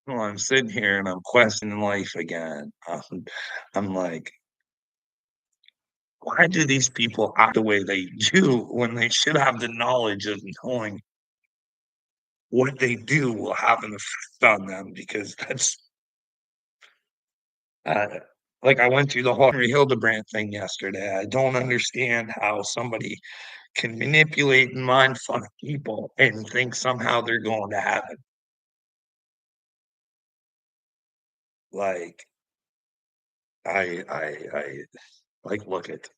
Well, I'm sitting here and I'm questioning life again. I'm like, why do these people act the way they do when they should have the knowledge of knowing what they do will have an effect on them? Because that's uh, like I went through the whole Henry Hildebrand thing yesterday. I don't understand how somebody can manipulate and mind fuck people and think somehow they're going to heaven. Like I like look at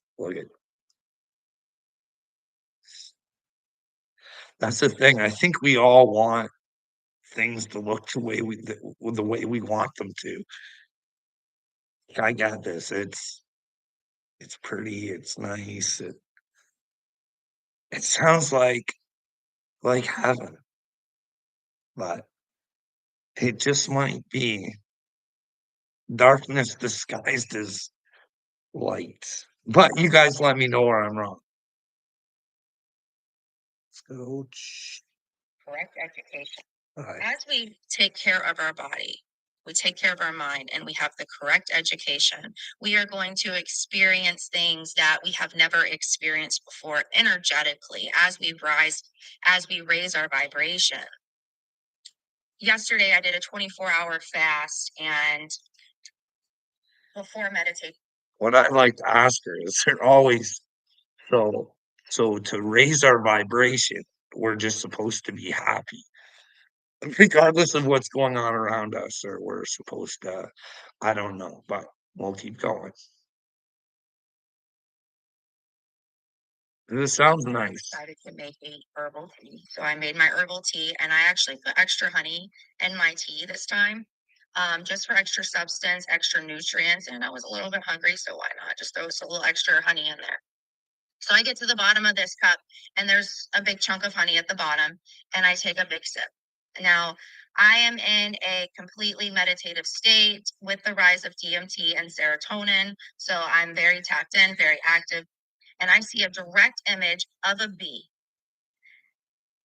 that's the thing. I think we all want things to look the way we want them to. I got this. It's pretty. It's nice. It sounds like heaven, but it just might be darkness disguised as light. But you guys let me know where I'm wrong. So, Correct education. all right. As we take care of our body, we take care of our mind, and we have the correct education, we are going to experience things that we have never experienced before energetically as we raise our vibration. Yesterday, I did a 24-hour fast, and before meditation, What I'd like to ask her is there always so so to raise our vibration, we're just supposed to be happy. Regardless of what's going on around us, or we're supposed to I don't know, but we'll keep going. This sounds nice. decided to make a herbal tea. So I made my herbal tea, and I actually put extra honey in my tea this time, just for extra substance, extra nutrients. And I was a little bit hungry, so why not just throw a little extra honey in there? So I get to the bottom of this cup, and there's a big chunk of honey at the bottom, and I take a big sip. Now, I am in a completely meditative state with the rise of DMT and serotonin. So I'm very tapped in, very active, and I see a direct image of a bee.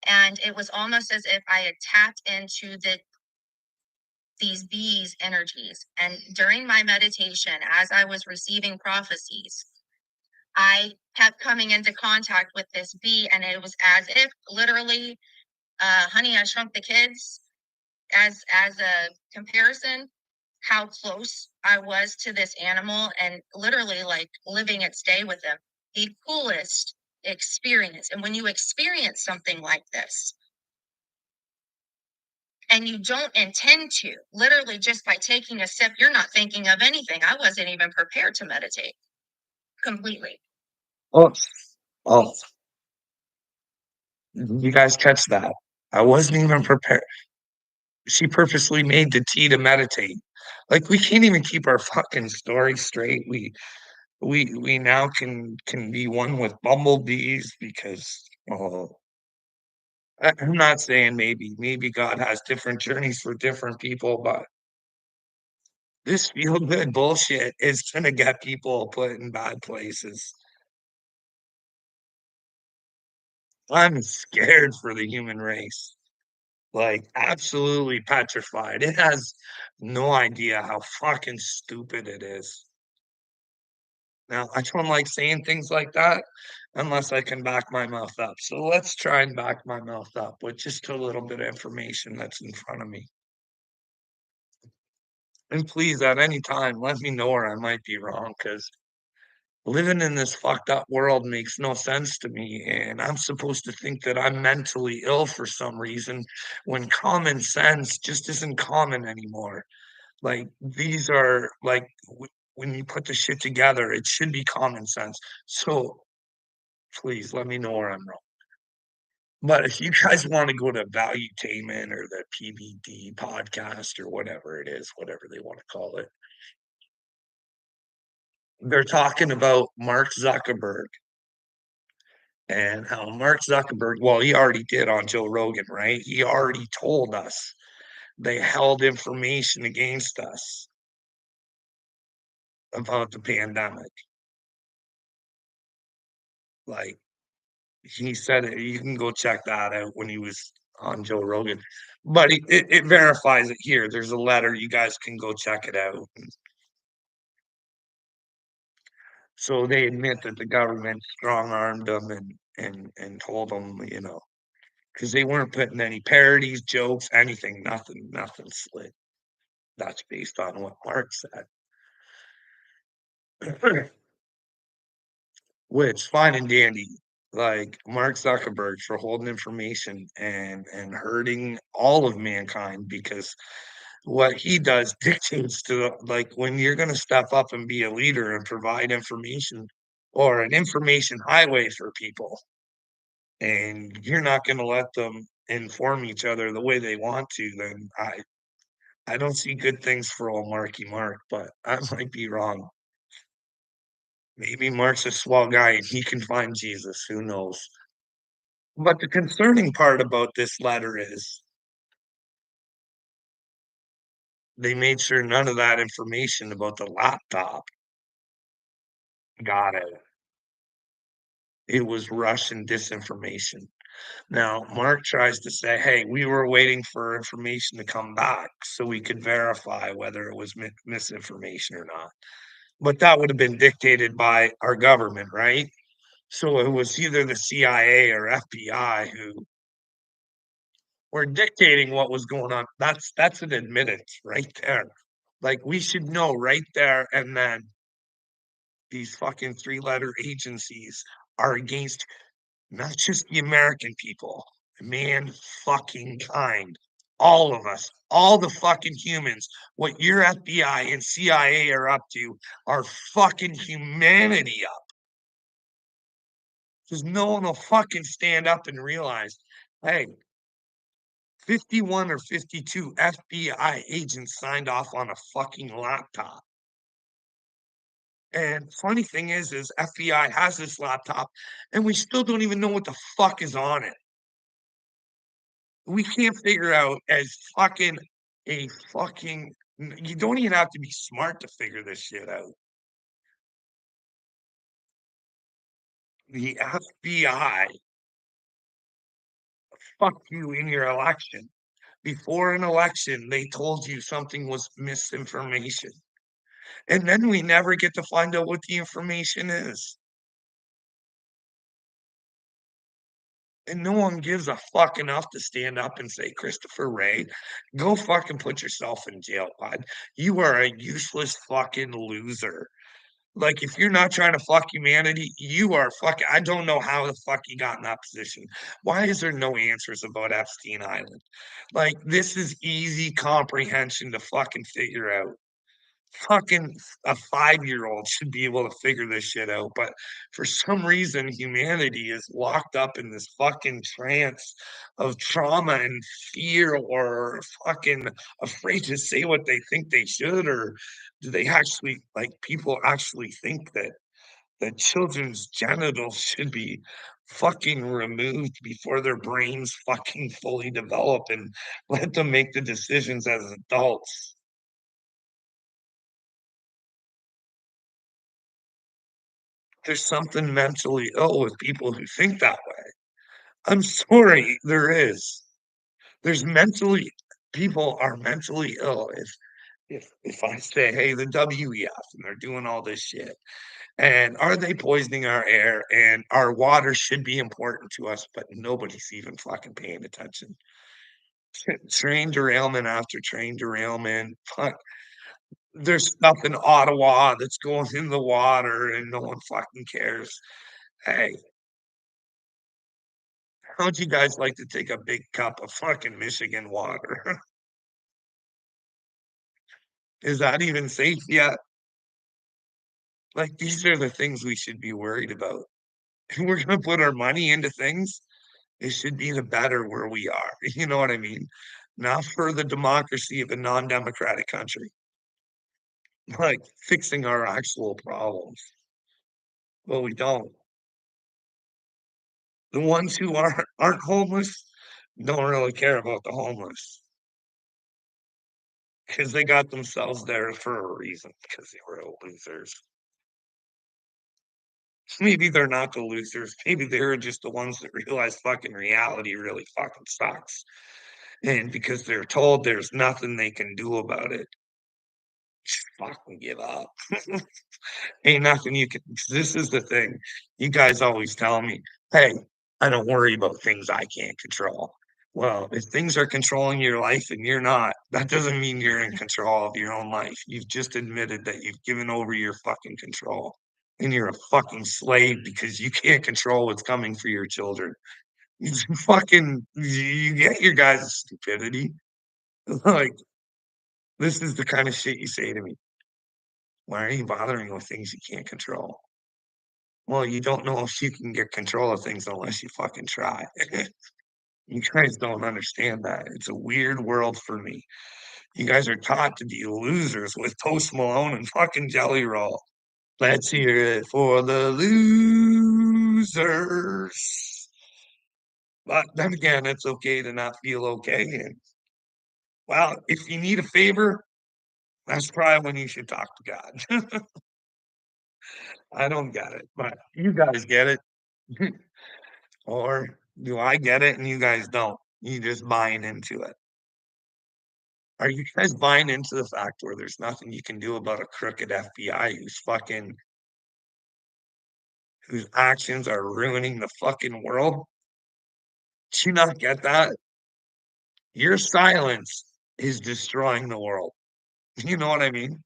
And it was almost as if I had tapped into these bees' energies. And during my meditation, as I was receiving prophecies, I kept coming into contact with this bee, and it was as if literally, Honey, I Shrunk the Kids, as a comparison, how close I was to this animal and literally like living its day with them. The coolest experience. And when you experience something like this, and you don't intend to, literally just by taking a sip, you're not thinking of anything. I wasn't even prepared to meditate completely. Oh, oh, you guys catch that? I wasn't even prepared. She purposely made the tea to meditate. Like we can't even keep our fucking story straight. We now can be one with bumblebees because oh I'm not saying maybe God has different journeys for different people, but this feel good bullshit is gonna get people put in bad places. I'm scared for the human race. Like absolutely petrified. It has no idea how fucking stupid it is. Now, I don't like saying things like that unless I can back my mouth up. So let's try and back my mouth up with just a little bit of information that's in front of me. And please, at any time, let me know where I might be wrong because living in this fucked up world makes no sense to me. And I'm supposed to think that I'm mentally ill for some reason when common sense just isn't common anymore. Like, these are like, when you put the shit together, it should be common sense. So please let me know where I'm wrong. But if you guys want to go to Valuetainment or the PBD podcast or whatever it is, whatever they want to call it, they're talking about Mark Zuckerberg and how Mark Zuckerberg, well, he already did on Joe Rogan, right? He already told us they held information against us about the pandemic. Like he said it, you can go check that out when he was on Joe Rogan, but it verifies it here. There's a letter. You guys can go check it out. So they admit that the government strong-armed them and told them, because they weren't putting any parodies, jokes, anything, nothing slick. That's based on what Mark said. Which fine and dandy. Like Mark Zuckerberg for holding information and hurting all of mankind because what he does dictates to like when you're going to step up and be a leader and provide information or an information highway for people and you're not going to let them inform each other the way they want to, then I don't see good things for old Marky Mark, but I might be wrong. Maybe Mark's a swell guy and he can find Jesus. Who knows? But the concerning part about this letter is they made sure none of that information about the laptop got it. It was Russian disinformation. Now, Mark tries to say, hey, we were waiting for information to come back so we could verify whether it was misinformation or not. But that would have been dictated by our government, right? So it was either the CIA or FBI who were dictating what was going on. That's an admittance right there. Like we should know right there and then these fucking three-letter agencies are against not just the American people, man fucking kind. All of us, all the fucking humans. What your FBI and CIA are up to are fucking humanity up. Because no one will fucking stand up and realize, hey, 51 or 52 FBI agents signed off on a fucking laptop. And funny thing is FBI has this laptop and we still don't even know what the fuck is on it. We can't figure out as fucking a fucking you don't even have to be smart to figure this shit out. The FBI fucked you in your election. Before an election, they told you something was misinformation. And then we never get to find out what the information is. And no one gives a fuck enough to stand up and say, Christopher Wray, go fucking put yourself in jail, bud. You are a useless fucking loser. Like, if you're not trying to fuck humanity, you are fucking. I don't know how the fuck you got in that position. Why is there no answers about Epstein Island? Like, this is easy comprehension to fucking figure out. Fucking a 5-year-old should be able to figure this shit out. But for some reason, humanity is locked up in this fucking trance of trauma and fear or fucking afraid to say what they think they should. Or do they actually, like, people actually think that children's genitals should be fucking removed before their brains fucking fully develop and let them make the decisions as adults? There's something mentally ill with people who think that way. I'm sorry, there is. There's mentally people are mentally ill if I say, "Hey, the WEF, and they're doing all this shit, and are they poisoning our air, and our water should be important to us, but nobody's even fucking paying attention." Train derailment after train derailment, fuck, there's stuff in Ottawa that's going in the water and no one fucking cares. Hey, how'd you guys like to take a big cup of fucking Michigan water? Is that even safe yet? Like, these are the things we should be worried about. If we're gonna put our money into things, it should be the better where we are. You know what I mean? Not for the democracy of a non-democratic country, like fixing our actual problems. Well, we don't. The ones who aren't homeless don't really care about the homeless because they got themselves there for a reason because they were losers. Maybe they're not the losers. Maybe they're just the ones that realize fucking reality really fucking sucks. And because they're told there's nothing they can do about it, just fucking give up. Ain't nothing you can. This is the thing. You guys always tell me, hey, I don't worry about things I can't control. Well, if things are controlling your life and you're not, that doesn't mean you're in control of your own life. You've just admitted that you've given over your fucking control and you're a fucking slave because you can't control what's coming for your children. You fucking, you get your guys' stupidity. Like, this is the kind of shit you say to me. Why are you bothering with things you can't control? Well, you don't know if you can get control of things unless you fucking try. You guys don't understand that. It's a weird world for me. You guys are taught to be losers with Post Malone and fucking Jelly Roll. Let's hear it for the losers. But then again, it's okay to not feel okay. And well, if you need a favor, that's probably when you should talk to God. I don't get it, but you guys get it. Or do I get it and you guys don't? You just buying into it. Are you guys buying into the fact where there's nothing you can do about a crooked FBI whose actions are ruining the fucking world? Do you not get that? Your silence is destroying the world. You know what I mean?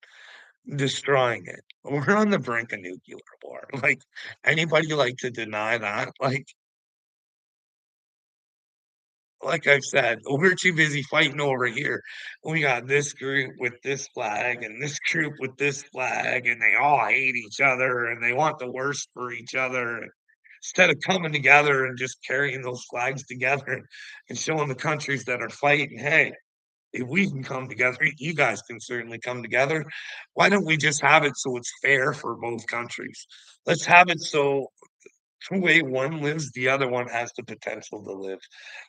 Destroying it. We're on the brink of nuclear war. Like anybody like to deny that? Like I've said, we're too busy fighting over here. We got this group with this flag and this group with this flag, and they all hate each other and they want the worst for each other. Instead of coming together and just carrying those flags together and showing the countries that are fighting, hey, if we can come together, you guys can certainly come together. Why don't we just have it so it's fair for both countries? Let's have it so the way one lives, the other one has the potential to live.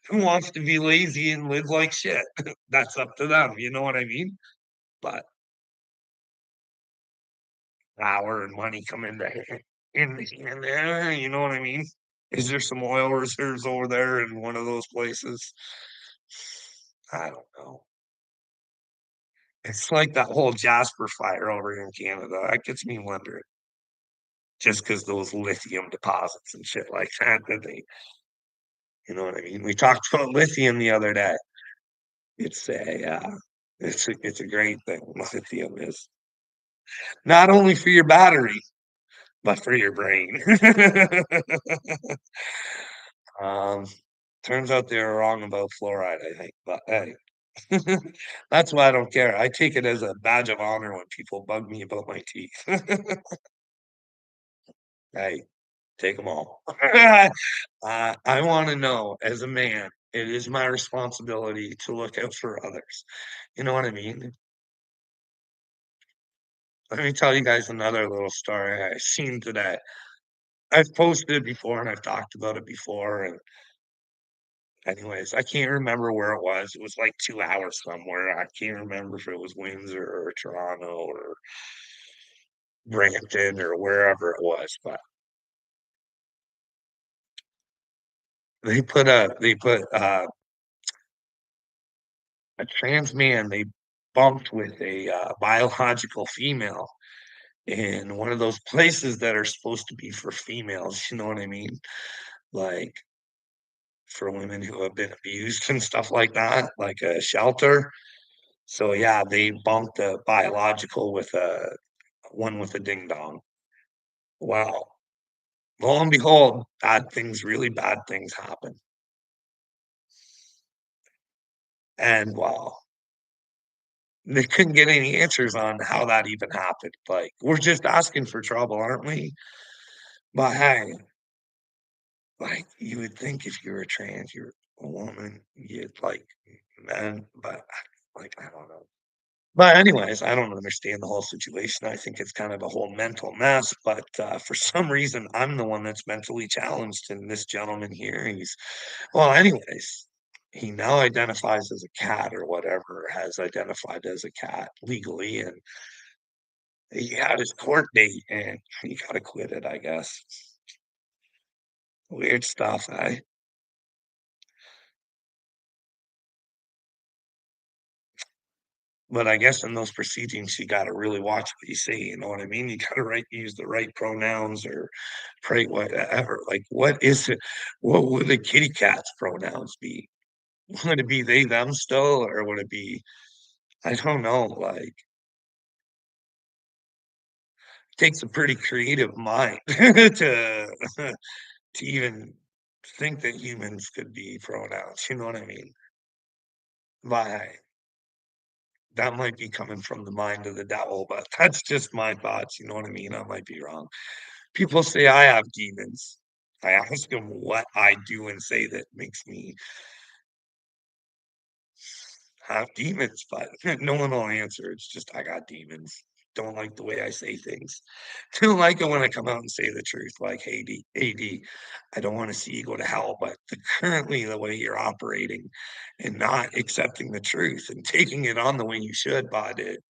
Who wants to be lazy and live like shit? That's up to them. You know what I mean? But power and money come in there. You know what I mean? Is there some oil reserves over there in one of those places? I don't know. It's like that whole Jasper fire over here in Canada. That gets me wondering. Just because those lithium deposits and shit like that they, you know what I mean? We talked about lithium the other day. It's it's a great thing. Lithium is not only for your battery, but for your brain. Um, turns out they were wrong about fluoride, I think, but hey, that's why I don't care. I take it as a badge of honor when people bug me about my teeth. Hey, take them all. I want to know as a man, it is my responsibility to look out for others. You know what I mean? Let me tell you guys another little story I seen today. I've posted it before and I've talked about it before. And anyways, I can't remember where it was. It was like 2 hours somewhere. I can't remember if it was Windsor or Toronto or Brampton or wherever it was. But they put a trans man. They bumped with a biological female in one of those places that are supposed to be for females. You know what I mean? Like for women who have been abused and stuff like that, like a shelter. So yeah, they bumped a biological with a one with a ding dong. Wow. Lo and behold, really bad things happen. And wow, they couldn't get any answers on how that even happened. Like, we're just asking for trouble, aren't we? But hey, like you would think if you were trans, you're a woman, you'd like men, but like I don't know. But anyways, I don't understand the whole situation. I think it's kind of a whole mental mess, but, for some reason, I'm the one that's mentally challenged, and this gentleman here, well, anyways, he now identifies as a cat or whatever, has identified as a cat legally, and He had his court date, and he got acquitted, I guess. Weird stuff, eh? But I guess in those proceedings, you gotta really watch what you say, you know what I mean? You gotta use the right pronouns or pray whatever, like, what is it what would the kitty cat's pronouns be? Would it be they, them still, or would it be I don't know, like, takes a pretty creative mind to to even think that humans could be pronouns, you know what I mean? But that might be coming from the mind of the devil, but that's just my thoughts, you know what I mean? I might be wrong. People say I have demons. I ask them what I do and say that makes me have demons, but no one will answer. It's just I got demons. Don't like the way I say things. Don't like it when I come out and say the truth, like, hey, AD, I don't want to see you go to hell, but currently the way you're operating and not accepting the truth and taking it on the way you should, bud, it's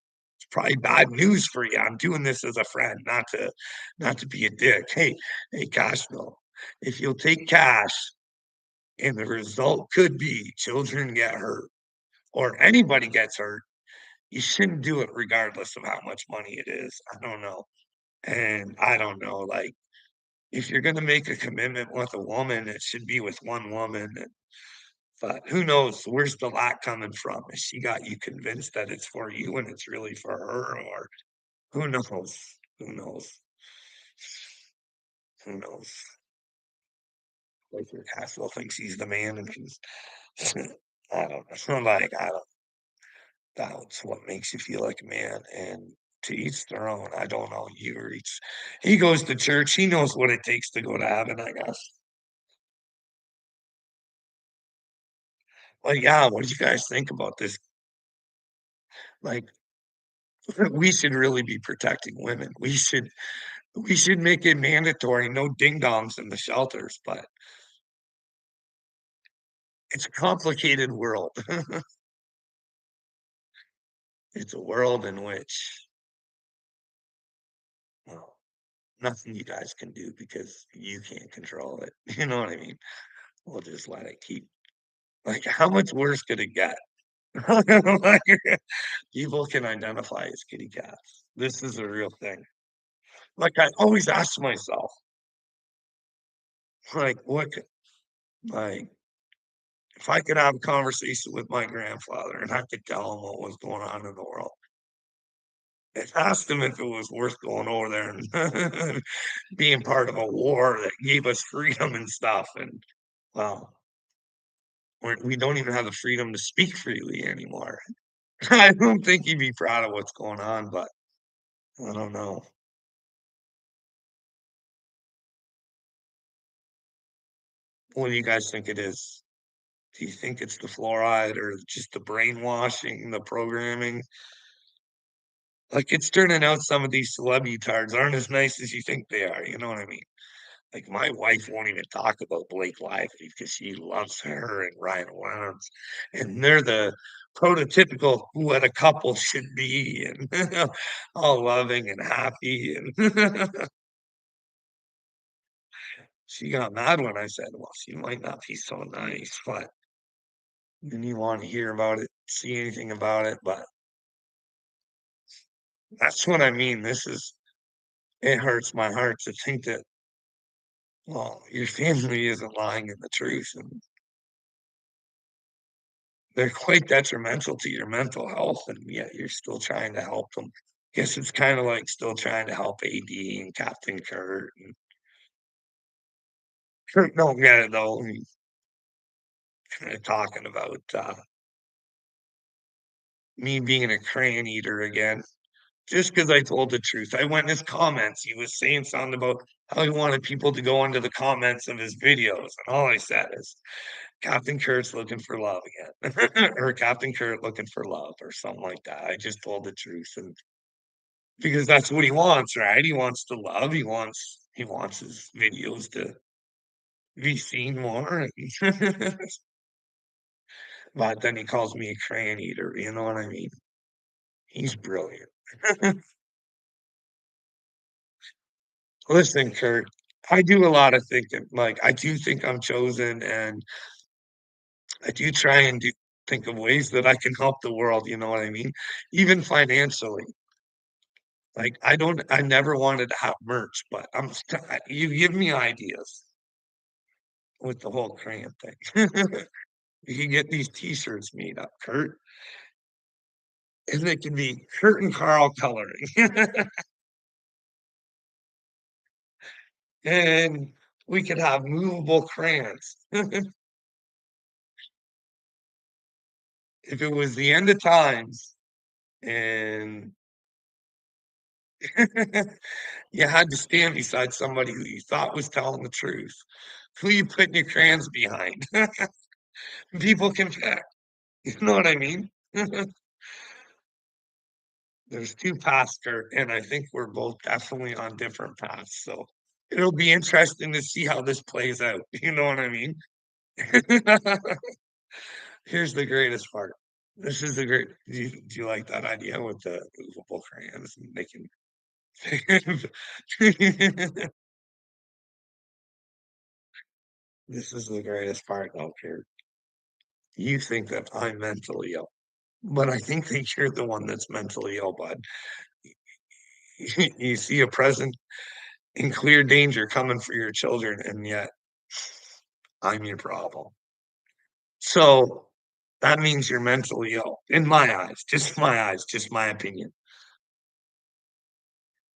probably bad news for you. I'm doing this as a friend, not to be a dick. Hey, cash though. If you'll take cash and the result could be children get hurt or anybody gets hurt, you shouldn't do it regardless of how much money it is. I don't know. And I don't know, like, if you're gonna make a commitment with a woman, it should be with one woman. But who knows? Where's the lack coming from? Has she got you convinced that it's for you and it's really for her? Or who knows? Who knows? Who knows? Like your Castle thinks he's the man and he's I don't know. Like I don't That's what makes you feel like a man, and to each their own. I don't know, he goes to church, he knows what it takes to go to heaven, I guess. But, yeah, what do you guys think about this? Like, we should really be protecting women. We should make it mandatory, no ding-dongs in the shelters, but it's a complicated world. It's a world in which, well, nothing you guys can do because you can't control it, you know what I mean? We'll just let it keep like, how much worse could it get? Like, people can identify as kitty cats. This is a real thing. Like, I always ask myself, like, what could like, if I could have a conversation with my grandfather and I could tell him what was going on in the world, and asked him if it was worth going over there and being part of a war that gave us freedom and stuff, and, well, we don't even have the freedom to speak freely anymore. I don't think he'd be proud of what's going on, but I don't know. What do you guys think it is? Do you think it's the fluoride or just the brainwashing, the programming? Like, it's turning out some of these celebritards aren't as nice as you think they are, you know what I mean? Like, my wife won't even talk about Blake Lively because she loves her and Ryan Reynolds, and they're the prototypical what a couple should be and all loving and happy, and she got mad when I said, "Well, she might not be so nice," but didn't even wanna hear about it, see anything about it, but that's what I mean, this is it hurts my heart to think that, well, your family isn't lying in the truth, and they're quite detrimental to your mental health, and yet you're still trying to help them. Guess it's kinda like still trying to help AD and Captain Kurt, and Kurt don't get it, though, he's kinda talking about, me being a crayon eater again. Just because I told the truth. I went in his comments, he was saying something about how he wanted people to go into the comments of his videos, and all I said is, "Captain Kurt's looking for love again," or "Captain Kurt looking for love," or something like that. I just told the truth, and because that's what he wants, right? He wants to love, he wants his videos to be seen more, and but then he calls me a crayon eater, you know what I mean? He's brilliant. Listen, Kurt, I do a lot of thinking. Like, I do think I'm chosen, and I do try and think of ways that I can help the world, you know what I mean? Even financially. Like, I never wanted to have merch, but you give me ideas with the whole crayon thing. You can get these t-shirts made up, Kurt, and they can be Kurt and Carl coloring. And we could have movable crayons. If it was the end of times and you had to stand beside somebody who you thought was telling the truth, who you putting your crayons behind? People can pick. You know what I mean? There's two paths, Kurt, and I think we're both definitely on different paths. So it'll be interesting to see how this plays out. You know what I mean? Here's the greatest part. This is the great. Do you like that idea with the movable crayons and making? This is the greatest part, though, Kurt. You think that I'm mentally ill, but I think that you're the one that's mentally ill, bud. You see a present in clear danger coming for your children, and yet I'm your problem. So that means you're mentally ill in my eyes, just my opinion.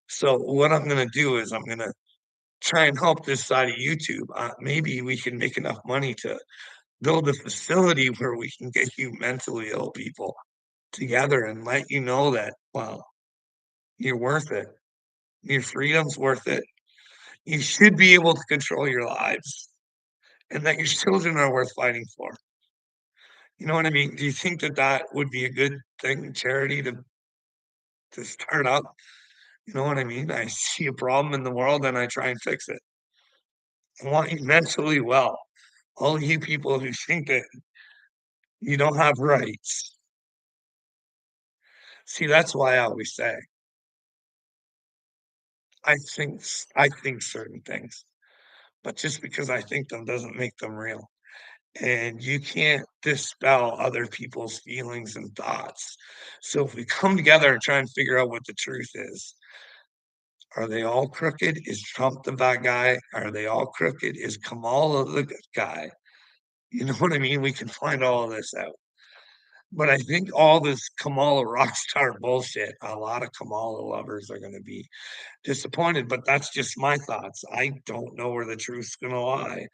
So what I'm gonna do is I'm gonna try and help this side of YouTube. Maybe we can make enough money to build a facility where we can get you mentally ill people together and let you know that, well, you're worth it. Your freedom's worth it. You should be able to control your lives and that your children are worth fighting for. You know what I mean? Do you think that that would be a good thing, charity, to start up? You know what I mean? I see a problem in the world and I try and fix it. I want you mentally well. All you people who think that you don't have rights. See, that's why I always say I think certain things, but just because I think them doesn't make them real. And you can't dispel other people's feelings and thoughts. So if we come together and try and figure out what the truth is, are they all crooked? Is Trump the bad guy? Are they all crooked? Is Kamala the good guy? You know what I mean? We can find all of this out. But I think all this Kamala rock star bullshit, a lot of Kamala lovers are going to be disappointed, but that's just my thoughts. I don't know where the truth's going to lie.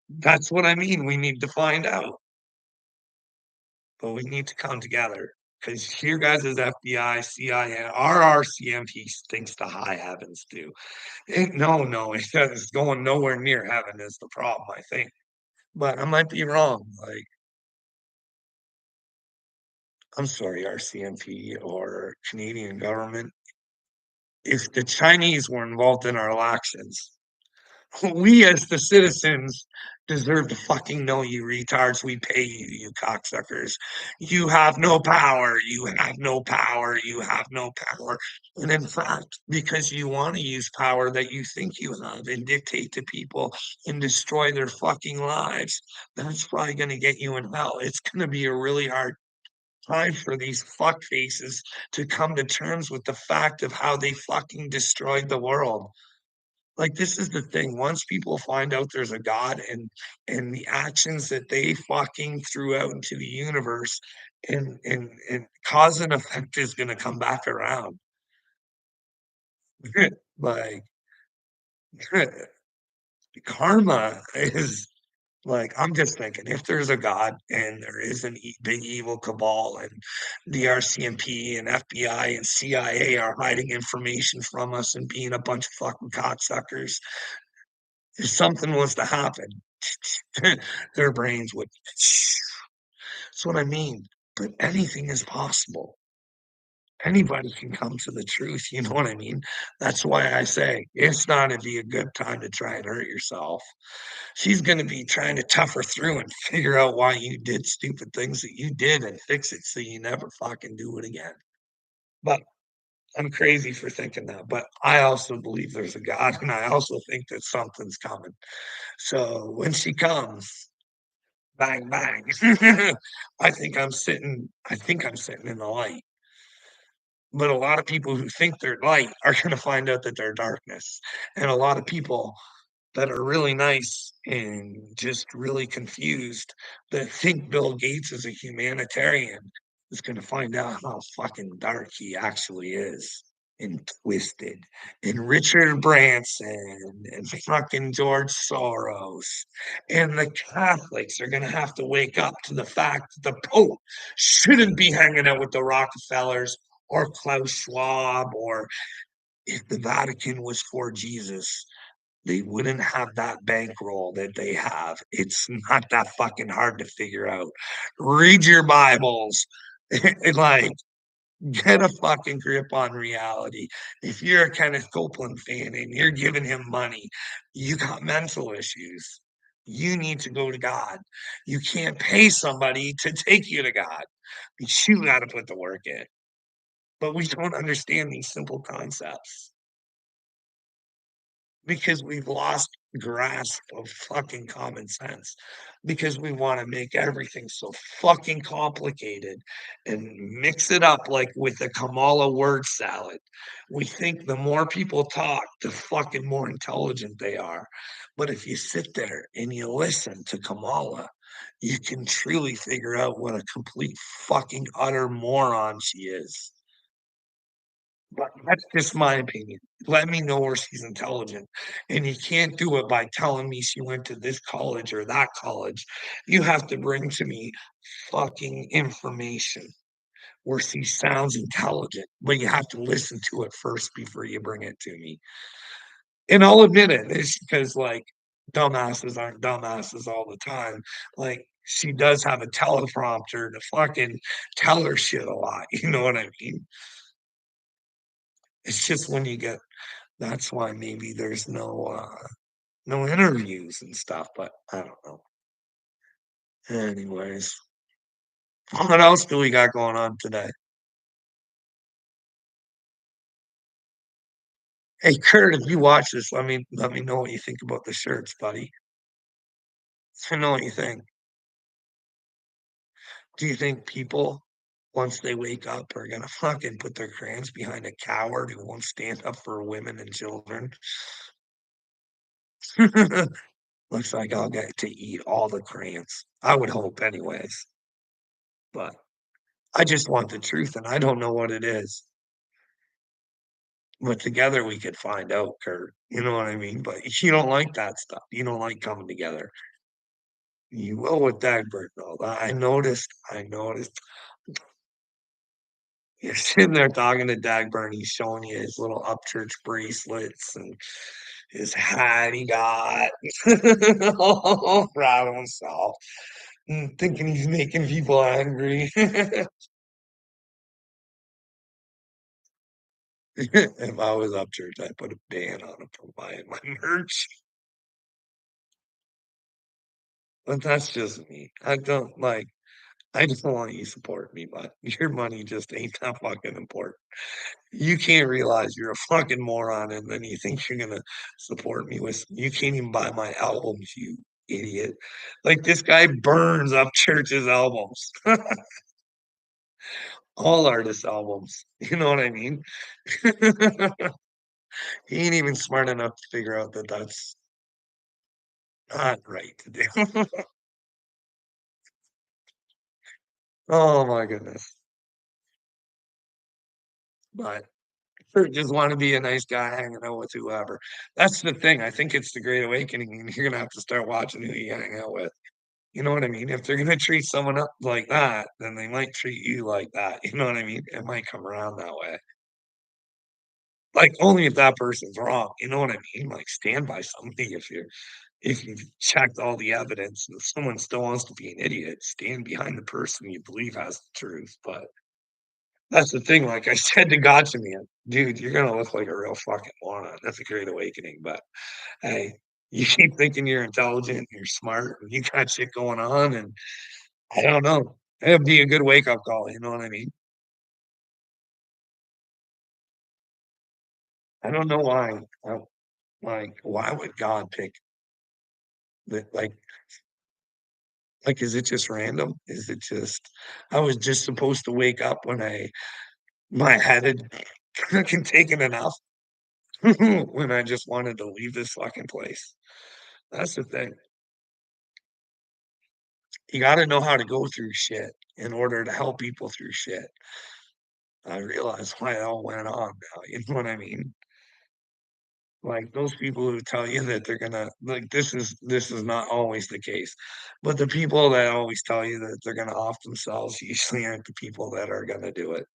That's what I mean. We need to find out, but we need to come together because your guys is FBI, CIA, RRCMP thinks to high heavens too. No, it's going nowhere near heaven is the problem, I think. But I might be wrong. Like, I'm sorry, RCMP or Canadian government. If the Chinese were involved in our elections, we as the citizens deserve to fucking know you retards. We pay you, you cocksuckers. You have no power. You have no power. You have no power. And in fact, because you want to use power that you think you have and dictate to people and destroy their fucking lives, that's probably going to get you in hell. It's going to be a really hard time for these fuck faces to come to terms with the fact of how they fucking destroyed the world. Like, this is the thing, once people find out there's a God and the actions that they fucking threw out into the universe and cause and effect is gonna come back around. Like, karma is like, I'm just thinking, if there's a God and there is an big evil cabal and the RCMP and FBI and CIA are hiding information from us and being a bunch of fucking cocksuckers, if something was to happen, their brains would. That's what I mean. But anything is possible. Anybody can come to the truth. You know what I mean? That's why I say it's not to be a good time to try and hurt yourself. She's going to be trying to tough her through and figure out why you did stupid things that you did and fix it so you never fucking do it again. But I'm crazy for thinking that, but I also believe there's a God, and I also think that something's coming. So when she comes, bang, bang, I think I'm sitting in the light. But a lot of people who think they're light are gonna find out that they're darkness. And a lot of people that are really nice and just really confused that think Bill Gates is a humanitarian is gonna find out how fucking dark he actually is and twisted. And Richard Branson and fucking George Soros and the Catholics are gonna have to wake up to the fact that the Pope shouldn't be hanging out with the Rockefellers or Klaus Schwab, or if the Vatican was for Jesus, they wouldn't have that bankroll that they have. It's not that fucking hard to figure out. Read your Bibles. And like, get a fucking grip on reality. If you're a Kenneth Copeland fan and you're giving him money, you got mental issues. You need to go to God. You can't pay somebody to take you to God. You got to put the work in. But we don't understand these simple concepts because we've lost grasp of fucking common sense because we want to make everything so fucking complicated and mix it up like with a Kamala word salad. We think the more people talk, the fucking more intelligent they are. But if you sit there and you listen to Kamala, you can truly figure out what a complete fucking utter moron she is. But that's just my opinion. Let me know where she's intelligent. And you can't do it by telling me she went to this college or that college. You have to bring to me fucking information where she sounds intelligent, but you have to listen to it first before you bring it to me. And I'll admit it, it's because like dumbasses aren't dumbasses all the time. Like she does have a teleprompter to fucking tell her shit a lot. You know what I mean? It's just when you get that's why maybe there's no interviews and stuff, but I don't know. Anyways, what else do we got going on today? Hey Kurt, if you watch this, let me know what you think about the shirts, buddy. I know what you think. Do you think people, once they wake up, are gonna fucking put their crayons behind a coward who won't stand up for women and children? Looks like I'll get to eat all the crayons. I would hope anyways, but I just want the truth and I don't know what it is. But together we could find out, Kurt. You know what I mean? But you don't like that stuff. You don't like coming together. You will with Dagbert, though. I noticed. You're sitting there talking to Dagbert, and he's showing you his little upchurch bracelets and his hat he got. All proud of himself. Thinking he's making people angry. If I was upchurch, I'd put a ban on him from buying my merch. But that's just me. I just don't want you to support me, but your money just ain't that fucking important. You can't realize you're a fucking moron, and then you think you're gonna support me with you can't even buy my albums, you idiot. Like this guy burns up church's albums, all artists' albums. You know what I mean? He ain't even smart enough to figure out that that's not right to do. Oh my goodness. But or just wanna be a nice guy hanging out with whoever. That's the thing, I think it's the Great Awakening, and you're gonna have to start watching who you hang out with. You know what I mean? If they're gonna treat someone else like that, then they might treat you like that, you know what I mean? It might come around that way. Like, only if that person's wrong, you know what I mean? Like, stand by somebody if you've checked all the evidence and someone still wants to be an idiot, stand behind the person you believe has the truth, but that's the thing, like I said to Gotcha Man, "Dude, you're gonna look like a real fucking moron. That's a great awakening, but, hey, you keep thinking you're intelligent, you're smart, and you got shit going on, and I don't know. It'd be a good wake-up call, you know what I mean? I don't know why. Like, why would God pick that? Like, is it just random? Is it just I was just supposed to wake up when my head had fucking taken enough when I just wanted to leave this fucking place. That's the thing. You gotta know how to go through shit in order to help people through shit. I realize why it all went on now, you know what I mean? Like, those people who tell you that they're gonna like, this is not always the case, but the people that always tell you that they're gonna off themselves usually aren't the people that are gonna do it.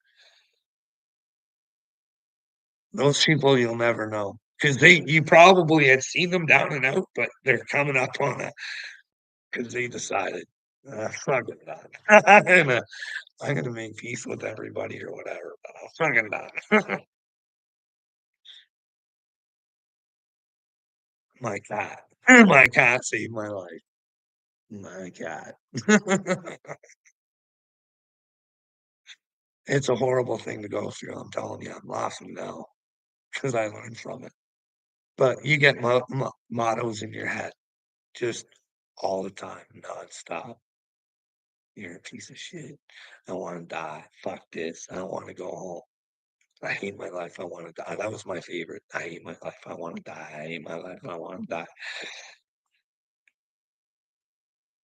Those people you'll never know because you probably had seen them down and out, but they're coming up on it because they decided, "Fuck it, done. I'm gonna make peace with everybody or whatever, but I'm fucking done." My cat. My cat saved my life. My cat. It's a horrible thing to go through, I'm telling you, I'm laughing now because I learned from it. But you get mottos in your head just all the time, nonstop. "You're a piece of shit. I wanna die. Fuck this. I don't wanna go home. I hate my life. I wanna die." That was my favorite. "I hate my life. I wanna die. I hate my life. I wanna die."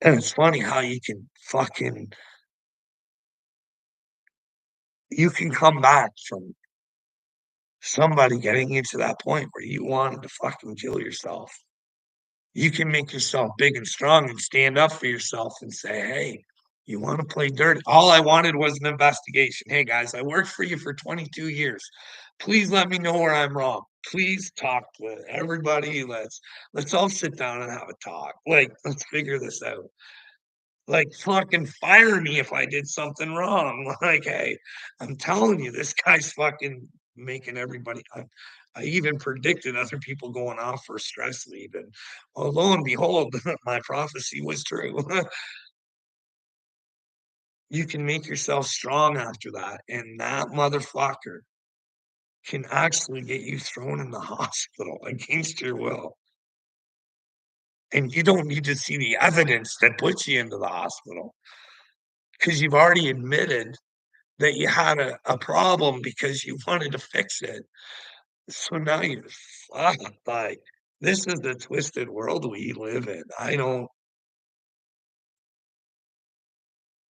And it's funny how you can come back from somebody getting you to that point where you wanted to fucking kill yourself. You can make yourself big and strong and stand up for yourself and say, "Hey, you wanna play dirty? All I wanted was an investigation. Hey, guys, I worked for you for 22 years. Please let me know where I'm wrong. Please talk to everybody. Let's all sit down and have a talk. Like, let's figure this out." Like, fucking fire me if I did something wrong. Like, "Hey, I'm telling you, this guy's fucking making everybody." I even predicted other people going off for stress leave, and, well, lo and behold, my prophecy was true. You can make yourself strong after that, and that motherfucker can actually get you thrown in the hospital against your will, and you don't need to see the evidence that puts you into the hospital because 'cause you've already admitted that you had a problem because you wanted to fix it. So now you're fucked, like, this is the twisted world we live in. I don't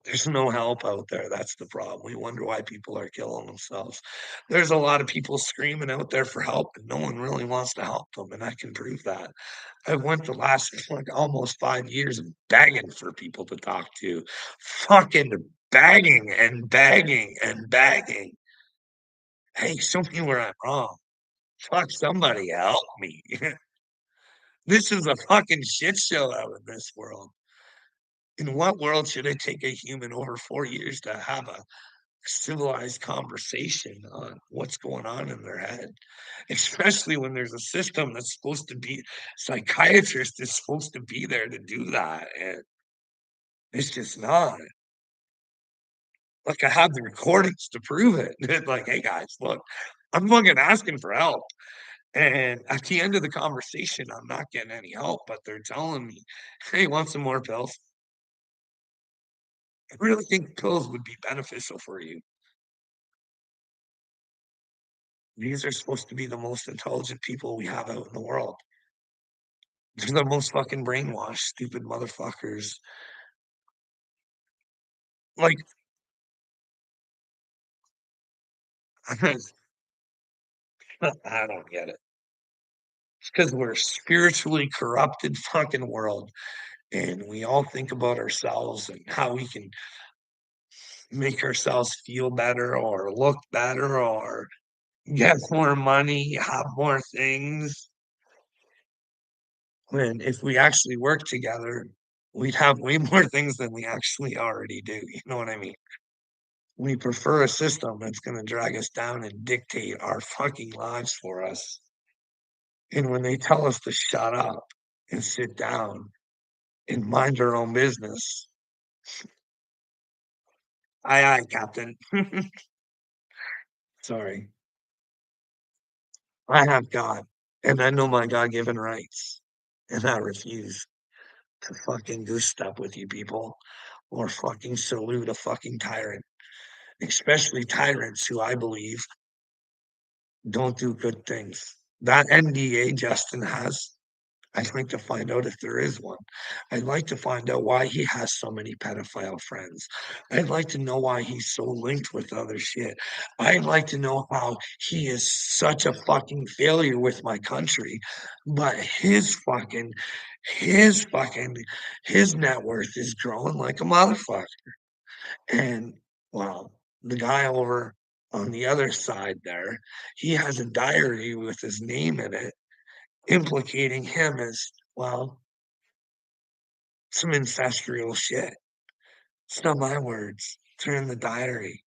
There's no help out there, that's the problem. We wonder why people are killing themselves. There's a lot of people screaming out there for help, and no one really wants to help them, and I can prove that. I went the last, like, almost 5 years begging for people to talk to, fucking begging and begging and begging. "Hey, show me where I'm wrong. Fuck, somebody help me." This is a fucking shit show out in this world. In what world should it take a human over 4 years to have a civilized conversation on what's going on in their head? Especially when there's a system that's supposed to be psychiatrist is supposed to be there to do that, and it's just not. Like, I have the recordings to prove it. It's like, "Hey, guys, look, I'm fucking asking for help." And at the end of the conversation, I'm not getting any help, but they're telling me, "Hey, want some more pills?" I really think pills would be beneficial for you. These are supposed to be the most intelligent people we have out in the world. They're the most fucking brainwashed, stupid motherfuckers. Like, I don't get it. It's because 'cause we're a spiritually corrupted fucking world, and we all think about ourselves and how we can make ourselves feel better or look better or get more money, have more things, when if we actually work together, we'd have way more things than we actually already do, you know what I mean? We prefer a system that's gonna drag us down and dictate our fucking lives for us, and when they tell us to shut up and sit down and mind our own business, "Aye, aye, Captain." Sorry. I have God, and I know my God-given rights, and I refuse to fucking goose step with you people or fucking salute a fucking tyrant, especially tyrants who I believe don't do good things. That NDA Justin has, I'd like to find out if there is one. I'd like to find out why he has so many pedophile friends. I'd like to know why he's so linked with other shit. I'd like to know how he is such a fucking failure with my country, but his fucking, his net worth is growing like a motherfucker. And well, the guy over on the other side there, he has a diary with his name in it implicating him as, well, some ancestral shit. It's not my words. They're in the diary.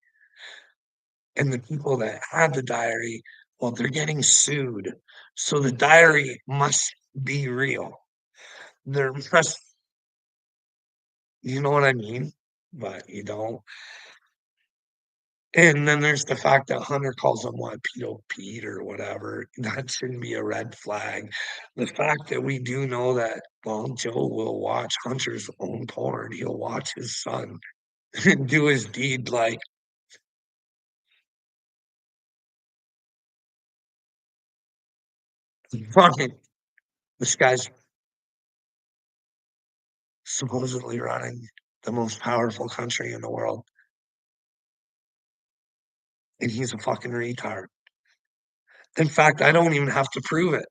And the people that have the diary, well, they're getting sued. So the diary must be real. There must, you know what I mean? But you don't. And then there's the fact that Hunter calls him what, Pedo Pete or whatever. That shouldn't be a red flag. The fact that we do know that, well, Joe will watch Hunter's own porn. He'll watch his son do his deed like fucking this guy's supposedly running the most powerful country in the world, and he's a fucking retard. In fact, I don't even have to prove it.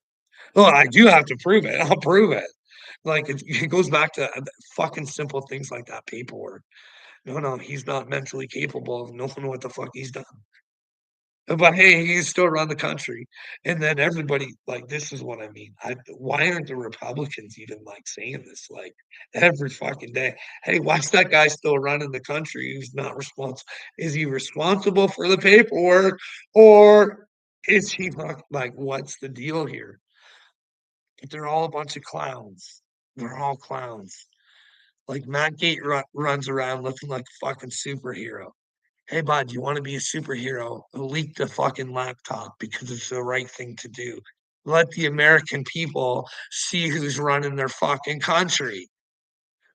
Well, I do have to prove it. I'll prove it. Like it goes back to fucking simple things like that paperwork. No, no, he's not mentally capable of knowing what the fuck he's done. But hey, he can still run the country. And then everybody, like, this is what I mean. Why aren't the Republicans even like saying this like every fucking day? Hey, why's that guy still running the country who's not responsible? Is he responsible for the paperwork or is he not like, what's the deal here? They're all a bunch of clowns. They're all clowns. Like Matt Gate runs around looking like a fucking superhero. Hey, bud, you want to be a superhero? Leak the fucking laptop because it's the right thing to do. Let the American people see who's running their fucking country.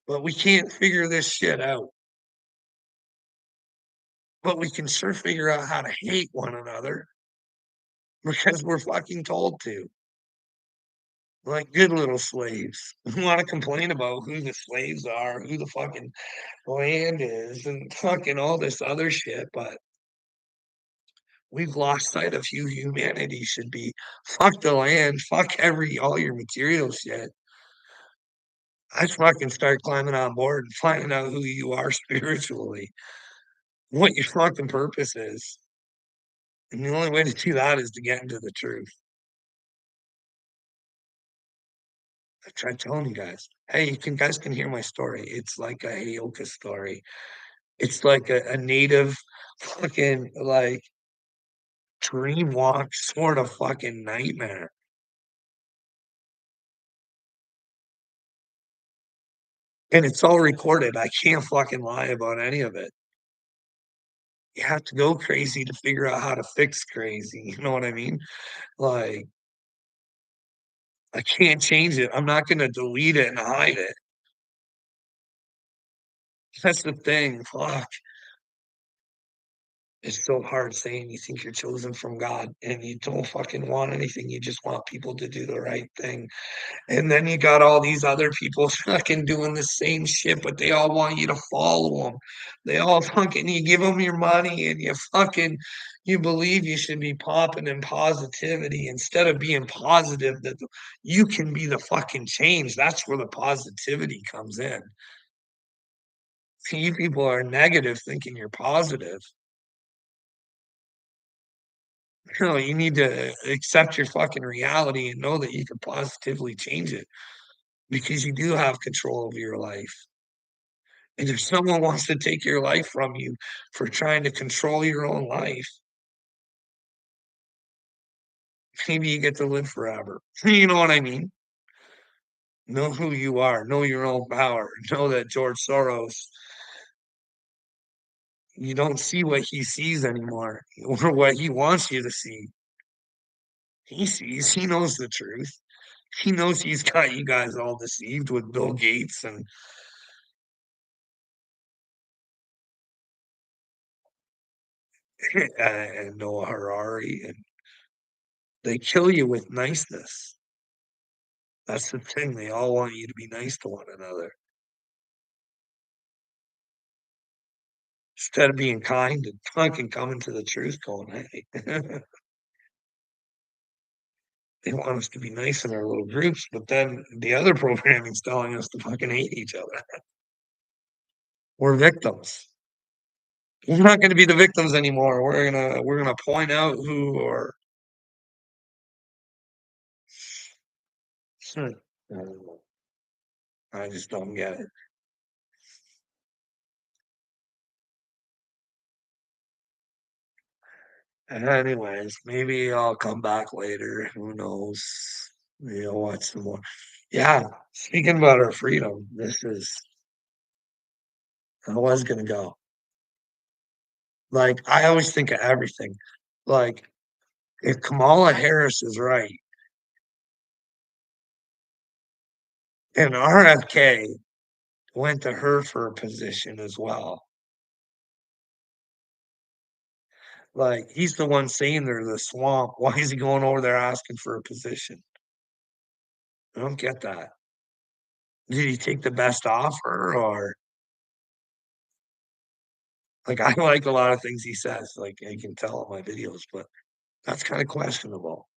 But we can't figure this shit out. But we can sure figure out how to hate one another because we're fucking told to. Like good little slaves. We want to complain about who the slaves are, who the fucking land is, and fucking all this other shit. But we've lost sight of who humanity should be. Fuck the land, fuck all your material shit. I fucking start climbing on board and finding out who you are spiritually, what your fucking purpose is. And the only way to do that is to get into the truth. I tried telling you guys, hey, guys can hear my story. It's like a Heyoka story. It's like a native fucking like dream walk sort of fucking nightmare. And it's all recorded. I can't fucking lie about any of it. You have to go crazy to figure out how to fix crazy. You know what I mean? Like, I can't change it. I'm not gonna delete it and hide it. That's the thing. Fuck. It's so hard saying you think you're chosen from God and you don't fucking want anything. You just want people to do the right thing. And then you got all these other people fucking doing the same shit, but they all want you to follow them. They all fucking, you give them your money and you fucking, you believe you should be popping in positivity instead of being positive that you can be the fucking change. That's where the positivity comes in. See, people are negative thinking you're positive. No, you need to accept your fucking reality and know that you can positively change it because you do have control over your life. And if someone wants to take your life from you for trying to control your own life, maybe you get to live forever. You know what I mean? Know who you are, know your own power, know that George Soros, you don't see what he sees anymore or what he wants you to see. He knows the truth. He knows he's got you guys all deceived with Bill Gates and Noah Harari, and they kill you with niceness. That's the thing. They all want you to be nice to one another instead of being kind and fucking coming to the truth, going, "Hey." They want us to be nice in our little groups, but then the other programming's telling us to fucking hate each other. We're victims. We're not going to be the victims anymore. We're gonna point out who or I don't know. I just don't get it. Anyways, maybe I'll come back later. Who knows? Maybe I'll watch some more. Yeah, speaking about our freedom, this is I was gonna go. Like I always think of everything. Like if Kamala Harris is right and RFK went to her for a position as well. Like he's the one saying there's a swamp. Why is he going over there asking for a position? I don't get that. Did he take the best offer or like I like a lot of things he says, like you can tell in my videos, but that's kind of questionable.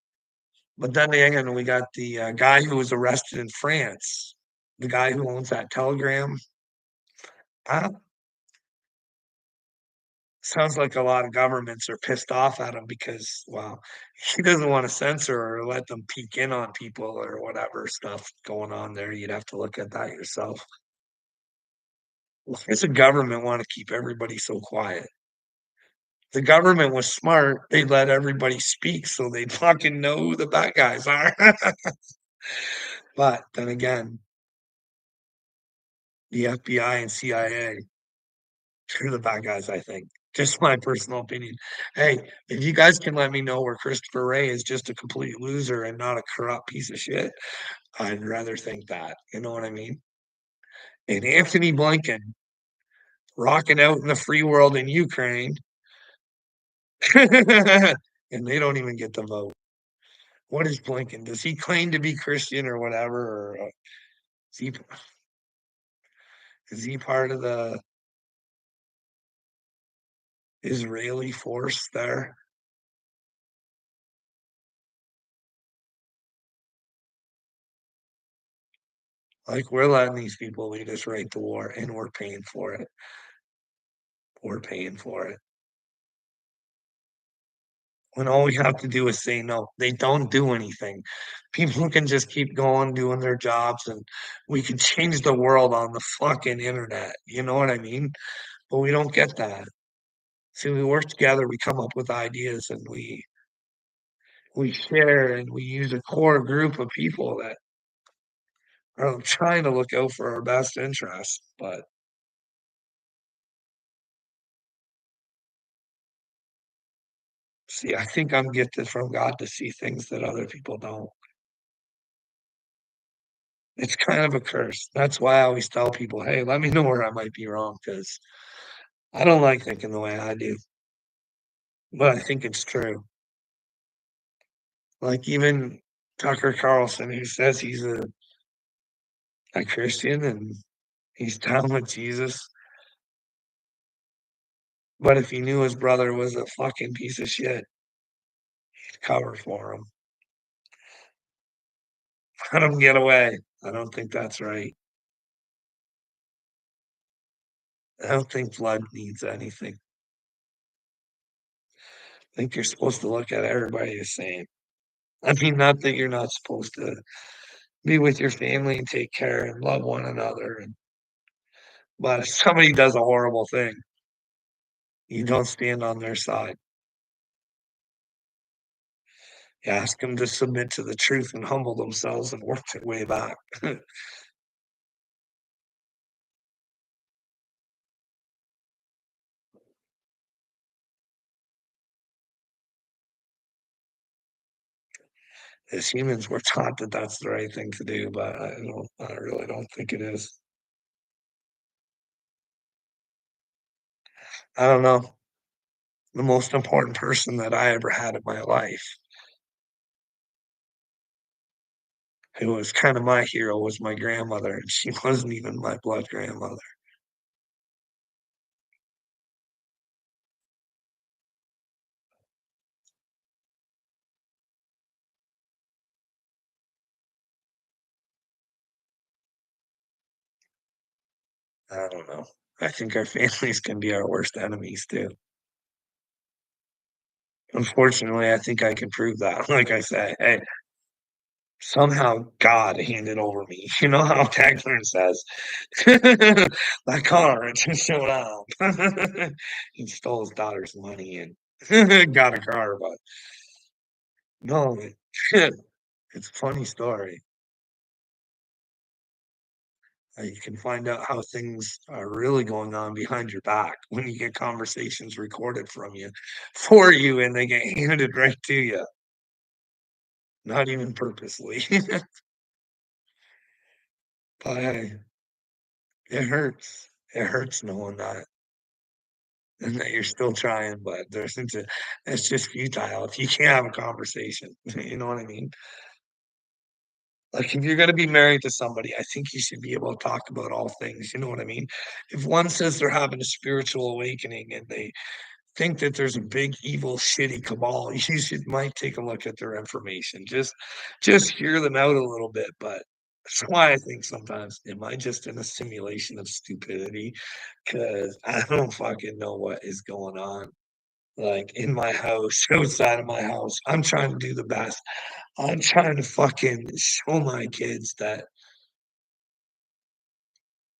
But then again, we got the guy who was arrested in France, the guy who owns that Telegram. Uh, Sounds like a lot of governments are pissed off at him because, well, he doesn't want to censor or let them peek in on people or whatever stuff going on there. You'd have to look at that yourself. Why does the government want to keep everybody so quiet? The government was smart. They let everybody speak so they'd fucking know who the bad guys are. But then again, the FBI and CIA, they're the bad guys, I think. Just my personal opinion. Hey, if you guys can let me know where Christopher Wray is just a complete loser and not a corrupt piece of shit, I'd rather think that. You know what I mean? And Anthony Blinken rocking out in the free world in Ukraine, and they don't even get the vote. What is Blinken? Does he claim to be Christian or whatever? Or is he is he part of the Israeli force there? Like we're letting these people lead us right to war, and we're paying for it. We're paying for it. When all we have to do is say no. They don't do anything. People can just keep going doing their jobs, and we can change the world on the fucking internet. You know what I mean? But we don't get that. See, we work together, we come up with ideas, and we share, and we use a core group of people that are trying to look out for our best interests. But see, I think I'm gifted from God to see things that other people don't. It's kind of a curse. That's why I always tell people, hey, let me know where I might be wrong because I don't like thinking the way I do, but I think it's true. Like even Tucker Carlson, who says he's a Christian and he's down with Jesus, but if he knew his brother was a fucking piece of shit, he'd cover for him. Let him get away. I don't think that's right. I don't think blood needs anything. I think you're supposed to look at everybody the same. I mean, not that you're not supposed to be with your family and take care and love one another. But if somebody does a horrible thing, you don't stand on their side. You ask them to submit to the truth and humble themselves and work their way back. As humans, we're taught that that's the right thing to do, but I really don't think it is. I don't know. The most important person that I ever had in my life, who was kinda my hero, was my grandmother, and she wasn't even my blood grandmother. I don't know. I think our families can be our worst enemies too. Unfortunately, I think I can prove that. Like I said, hey, somehow God handed over me. You know how Tagline says, "That car, it just showed up." He stole his daughter's money and got a car, but no, it's a funny story. You can find out how things are really going on behind your back when you get conversations recorded from you for you, and they get handed right to you, not even purposely. But hey, it hurts. It hurts knowing that and that you're still trying, but it's just futile if you can't have a conversation. You know what I mean? Like, if you're gonna be married to somebody, I think you should be able to talk about all things, you know what I mean? If one says they're having a spiritual awakening and they think that there's a big, evil, shitty cabal, you should might take a look at their information. Just hear them out a little bit, but that's why I think sometimes, am I just in a simulation of stupidity? Because I don't fucking know what is going on, like, in my house, outside of my house. I'm trying to do the best. I'm trying to fucking show my kids that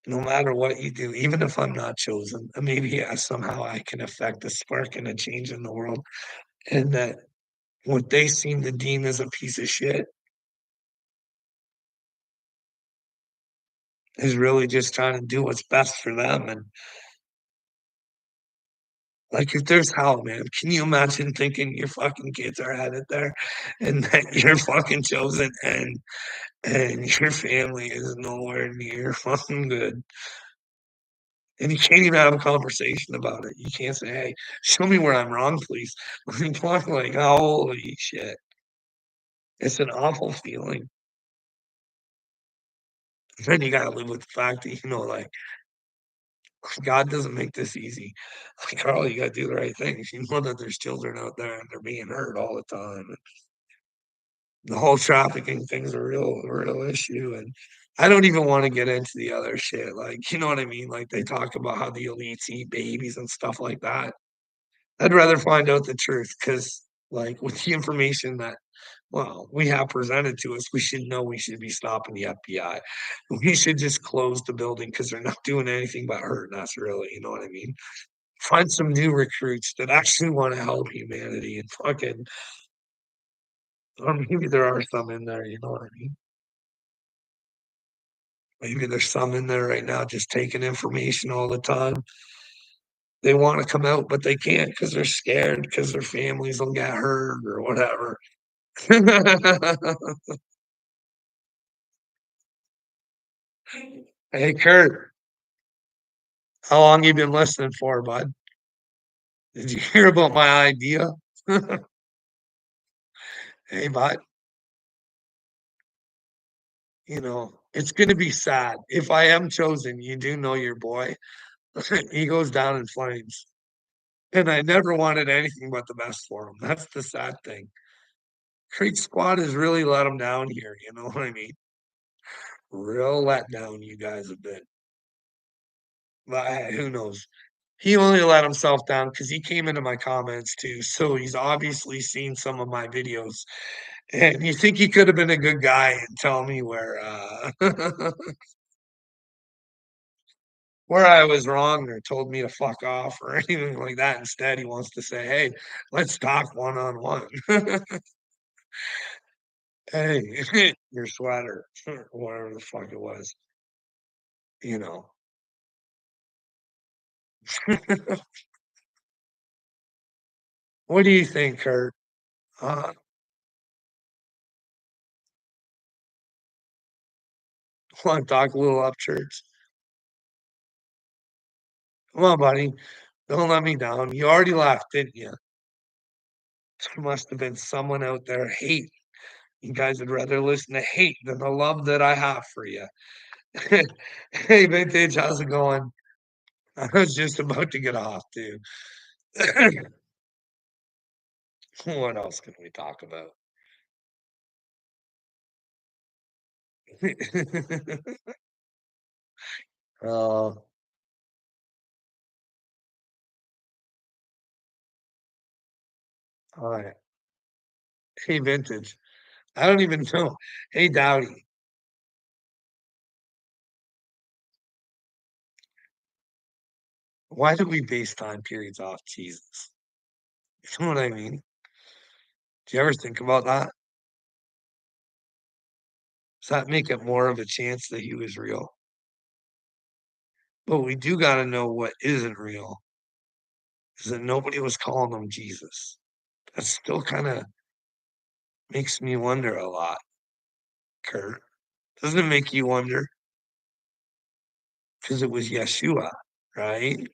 no matter what you do, even if I'm not chosen, maybe, somehow I can affect a spark and a change in the world, and that what they seem to deem as a piece of shit is really just trying to do what's best for them, and, like, if there's hell, man, can you imagine thinking your fucking kids are headed there and that you're fucking chosen and your family is nowhere near fucking good, and you can't even have a conversation about it. You can't say, "Hey, show me where I'm wrong, please." Like, holy shit. It's an awful feeling. Then you gotta live with the fact that, like, God doesn't make this easy. Like, Carl, you gotta do the right things. You know that there's children out there and they're being hurt all the time. And the whole trafficking thing's a real issue. And I don't even want to get into the other shit. Like, you know what I mean? Like they talk about how the elites eat babies and stuff like that. I'd rather find out the truth because, like, with the information that, well, we have presented to us, we should know we should be stopping the FBI. We should just close the building because 'cause they're not doing anything but hurting us, really, you know what I mean? Find some new recruits that actually wanna help humanity and fucking or maybe there are some in there, you know what I mean? Maybe there's some in there right now just taking information all the time. They wanna come out, but they can't because 'cause they're scared because their families will get hurt or whatever. Hey, Kurt, how long you been listening for, bud? Did you hear about my idea? Hey, bud, it's gonna be sad. If I am chosen, you do know your boy. He goes down in flames, and I never wanted anything but the best for him. That's the sad thing. Creek Squad has really let him down here, you know what I mean? Real letdown you guys have been. But, hey, who knows? He only let himself down because he came into my comments too, so he's obviously seen some of my videos, and you think he could have been a good guy and tell me where, where I was wrong or told me to fuck off or anything like that. Instead, he wants to say, "Hey, let's talk one on one." Hey, your sweater, or whatever the fuck it was, you know. What do you think, Kurt? Uh, Wanna talk a little upchurch? Come on, buddy. Don't let me down. You already left, didn't you? There must have been someone out there hate. You guys would rather listen to hate than the love that I have for you. Hey, Vintage, how's it going? I was just about to get off too. What else can we talk about? Oh, alright. Hey, Vintage. I don't even know. Hey, Dowdy. Why do we base time periods off Jesus? You know what I mean? Do you ever think about that? Does that make it more of a chance that he was real? But we do gotta know what isn't real, is that nobody was calling him Jesus. That still kinda makes me wonder a lot, Kurt. Doesn't it make you wonder? Because it was Yeshua, right?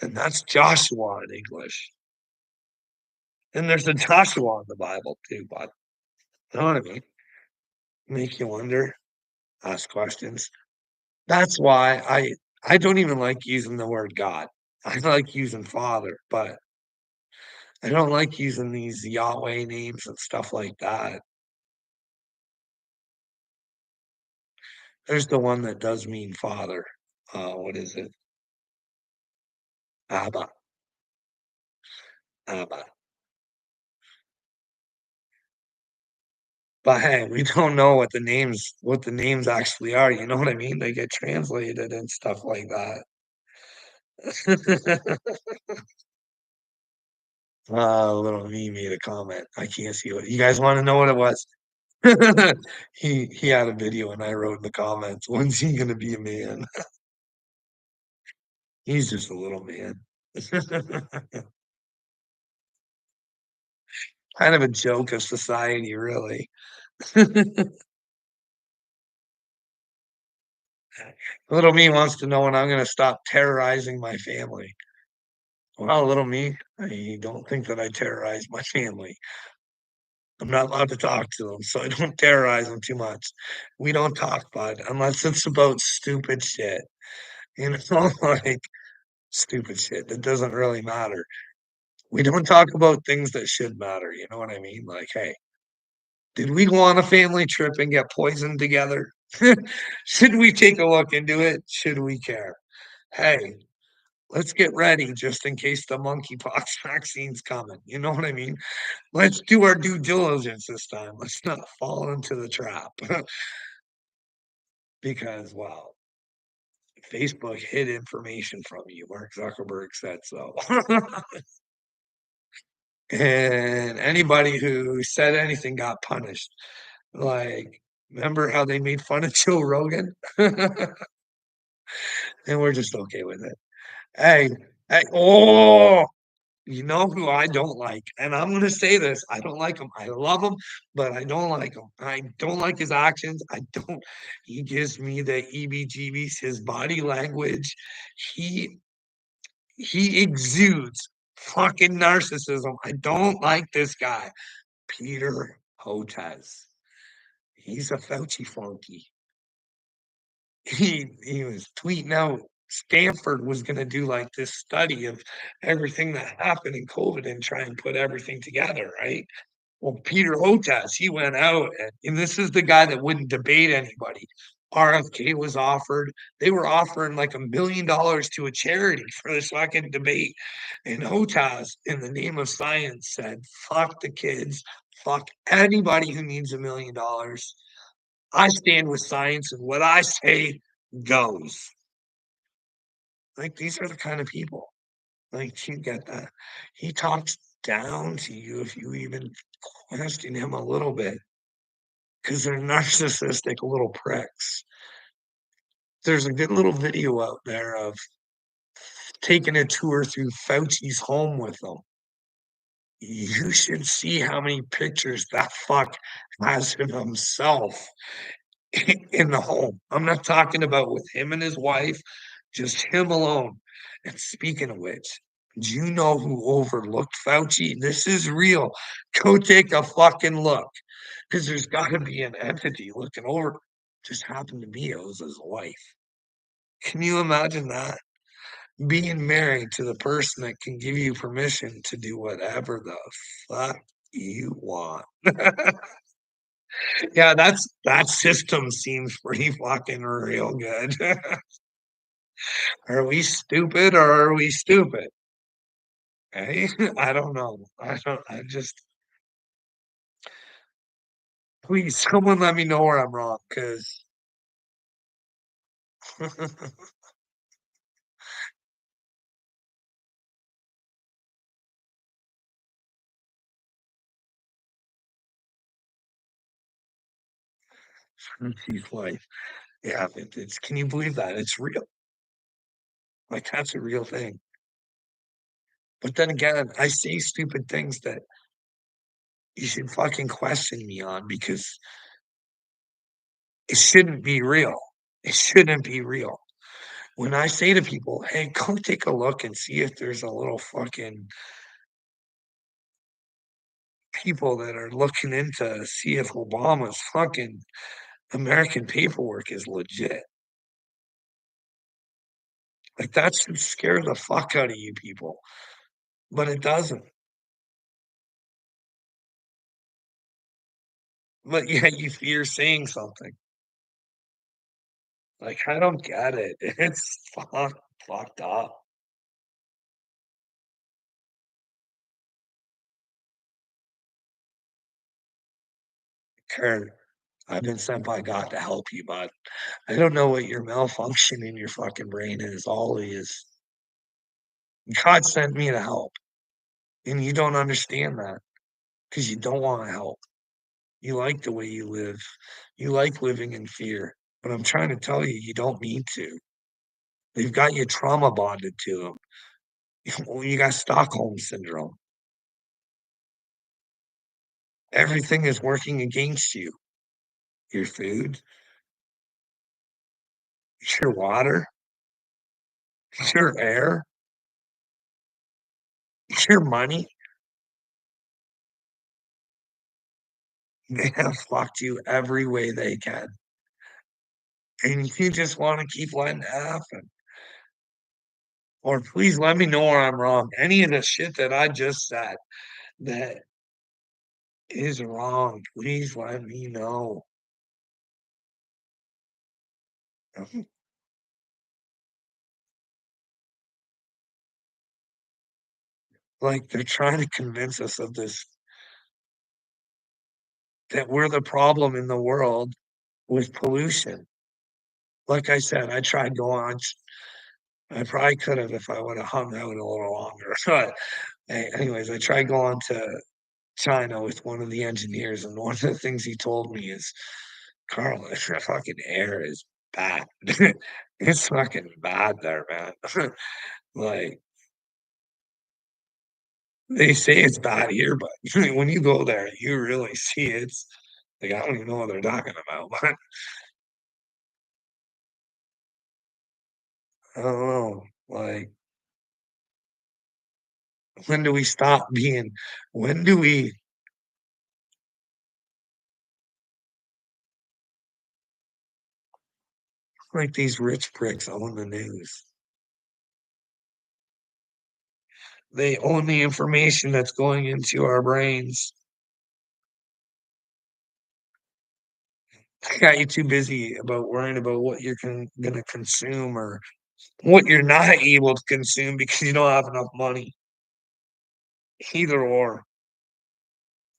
And that's Joshua in English. And there's a Joshua in the Bible too, but you know what I mean? Make you wonder, ask questions. That's why I don't even like using the word God. I like using Father, but I don't like using these Yahweh names and stuff like that. There's the one that does mean father. What is it? Abba, Abba. But hey, we don't know what the names actually are, you know what I mean? They get translated and stuff like that. Little me made a comment. I can't see what you guys wanna know what it was? He had a video and I wrote in the comments, "When's he gonna be a man?" He's just a little man. Kind of a joke of society, really. Little me wants to know when I'm gonna stop terrorizing my family. Well, little me, I don't think that I terrorize my family. I'm not allowed to talk to them, so I don't terrorize them too much. We don't talk, bud, unless it's about stupid shit, you know, like, stupid shit that doesn't really matter. We don't talk about things that should matter, you know what I mean? Like, "Hey, did we go on a family trip and get poisoned together? Should we take a look into it? Should we care? Hey, let's get ready just in case the monkeypox vaccine's coming." You know what I mean? Let's do our due diligence this time. Let's not fall into the trap because, wow, Facebook hid information from you. Mark Zuckerberg said so. And anybody who said anything got punished. Like, remember how they made fun of Joe Rogan? And we're just okay with it. Hey, hey, oh, you know who I don't like? And I'm gonna say this, I don't like him. I love him, but I don't like him. I don't like his actions. I don't he gives me the EBGBs, his body language. He he exudes fucking narcissism. I don't like this guy. Peter Hotez. He's a Fauci flunky. He was tweeting out Stanford was gonna do, like, this study of everything that happened in COVID and try and put everything together, right? Well, Peter Hotez, he went out and this is the guy that wouldn't debate anybody. RFK was offered they were offering, like, $1,000,000 to a charity for this fucking debate, and Hotez, in the name of science, said, "Fuck the kids, fuck anybody who needs $1,000,000. I stand with science, and what I say goes." Like, these are the kind of people. Like, you get that. He talks down to you if you even question him a little bit because 'cause they're narcissistic little pricks. There's a good little video out there of taking a tour through Fauci's home with them. You should see how many pictures that fuck has of himself in the home. I'm not talking about with him and his wife, just him alone. And speaking of which, do you know who overlooked Fauci? This is real. Go take a fucking look because there's got to be an entity looking over. Just happened to be it was his wife. Can you imagine that? Being married to the person that can give you permission to do whatever the fuck you want. Yeah, that system seems pretty fucking real good. Are we stupid or are we stupid? Hey, I don't know. I just please someone let me know where I'm wrong because she's like, yeah, it's can you believe that? It's real. Like that's a real thing. But then again, I say stupid things that you should fucking question me on because it shouldn't be real. It shouldn't be real. When I say to people, "Hey, go take a look and see if there's a little fucking people that are looking into see if Obama's fucking American paperwork is legit." Like that should scare the fuck out of you people, but it doesn't. But yeah, you're saying something. Like I don't get it. It's fucked up. Kurt, I've been sent by God to help you, bud. I don't know what your malfunction in your fucking brain is. All it is. God sent me to help, and you don't understand that because you don't want to help. You like the way you live. You like living in fear. But I'm trying to tell you, you don't need to. They've got you trauma bonded to them. Well, you got Stockholm syndrome. Everything is working against you. Your food, your water, your air, your money. They have fucked you every way they can. And you just want to keep letting it happen. Or please let me know where I'm wrong. Any of the shit that I just said that is wrong, please let me know. Like they're trying to convince us of this that we're the problem in the world with pollution. Like I said, I tried going I probably could have if I would have hung out a little longer. But anyways, I tried going to China with one of the engineers, and one of the things he told me is, Carl, the fucking air is bad. It's fucking bad there, man. Like they say it's bad here, but when you go there, you really see it's like I don't even know what they're talking about, but I don't know. Like, when do we stop being when do we like these rich pricks own the news? They own the information that's going into our brains. They got you too busy about worrying about what you're gonna consume or what you're not able to consume because you don't have enough money. Either or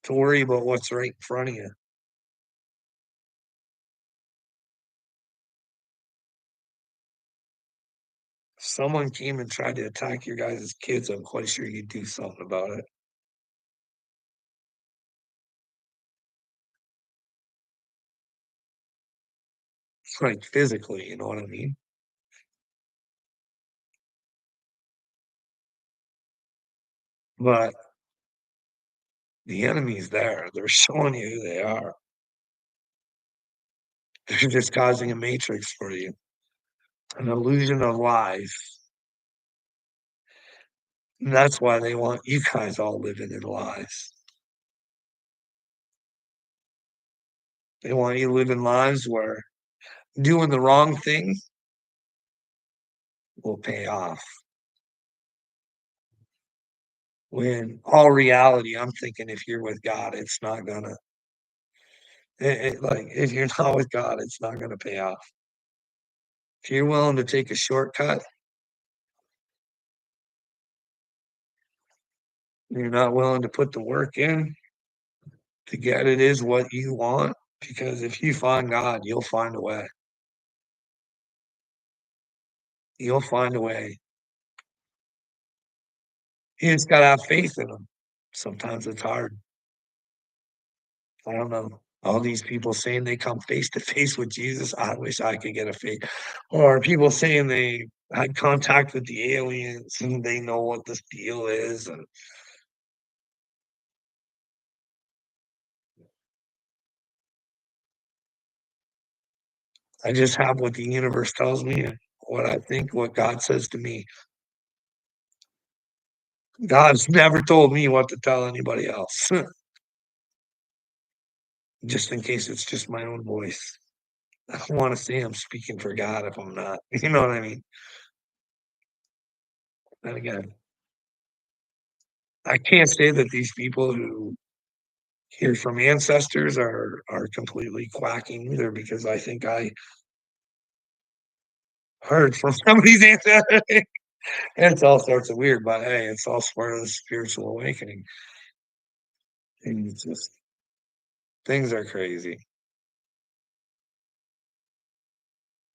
to worry about what's right in front of you. If someone came and tried to attack your guys' kids, I'm quite sure you'd do something about it. Like physically, you know what I mean? But the enemy's there. They're showing you who they are. They're just causing a matrix for you, an illusion of lies. And that's why they want you guys all living in lies. They want you living lives where doing the wrong thing will pay off. When all reality, I'm thinking if you're with God, it's not gonna. Like if you're not with God, it's not gonna pay off. If you're willing to take a shortcut, you're not willing to put the work in to get it is what you want. Because if you find God, you'll find a way. You'll find a way. You just gotta have faith in Him. Sometimes it's hard. I don't know. All these people saying they come face to face with Jesus. I wish I could get a face. Or people saying they had contact with the aliens and they know what this deal is. And I just have what the universe tells me and what I think, what God says to me. God's never told me what to tell anybody else, just in case it's just my own voice. I don't want to say I'm speaking for God if I'm not. You know what I mean? And again, I can't say that these people who hear from ancestors are completely quacking either because I think I heard from somebody's ancestors. It's all sorts of weird, but hey, it's all part of the spiritual awakening. And it's just things are crazy.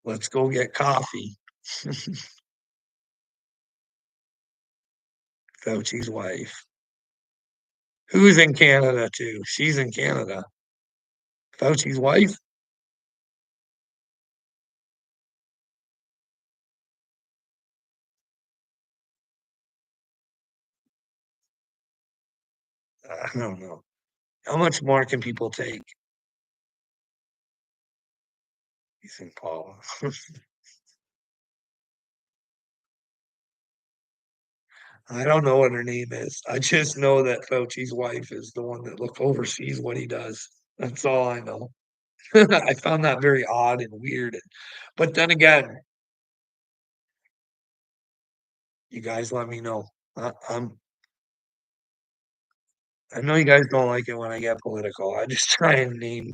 Let's go get coffee. Fauci's wife. Who's in Canada too? She's in Canada. Fauci's wife? I don't know. How much more can people take? St. Paul. I don't know what her name is. I just know that Fauci's wife is the one that oversees what he does. That's all I know. I found that very odd and weird. But then again, you guys let me know. I know you guys don't like it when I get political. I just try and name,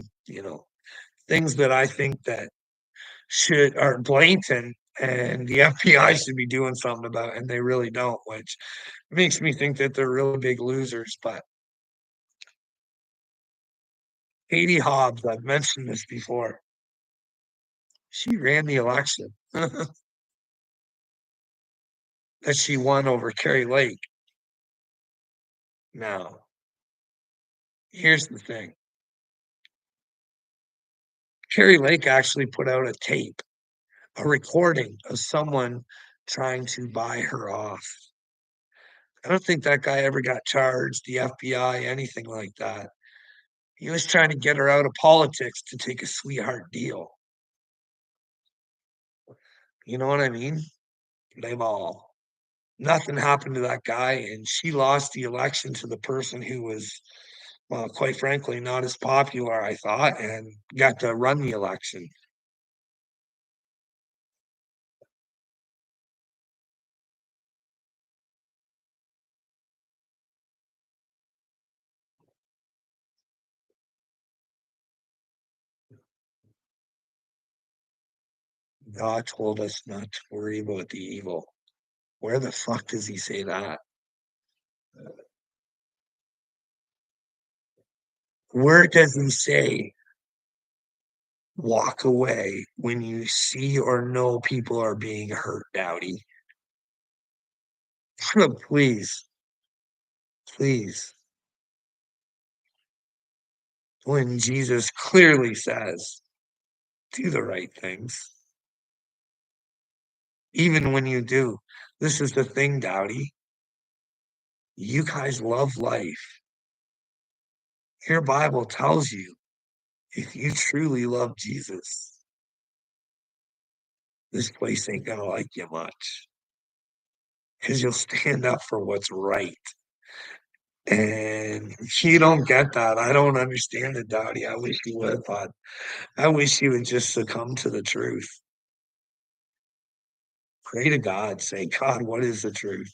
things that I think that should are blatant and the FBI should be doing something about, and they really don't, which makes me think that they're really big losers. But Katie Hobbs, I've mentioned this before. She ran the election that she won over Kerry Lake. Now, here's the thing. Kerry Lake actually put out a tape, a recording of someone trying to buy her off. I don't think that guy ever got charged, the FBI, anything like that. He was trying to get her out of politics to take a sweetheart deal. You know what I mean? Blame all. Nothing happened to that guy, and she lost the election to the person who was, well, quite frankly, not as popular, I thought, and got to run the election. God told us not to worry about the evil. Where the fuck does he say that? Where does he say walk away when you see or know people are being hurt, Dowdy? Please, please. When Jesus clearly says, do the right things, even when you do. This is the thing, Dowdy. You guys love life. Your Bible tells you If you truly love Jesus, this place ain't gonna like you much because you'll stand up for what's right. And you don't get that. I don't understand it, Dottie. I wish you would, but I wish you would just succumb to the truth. Pray to God. Say, God, what is the truth?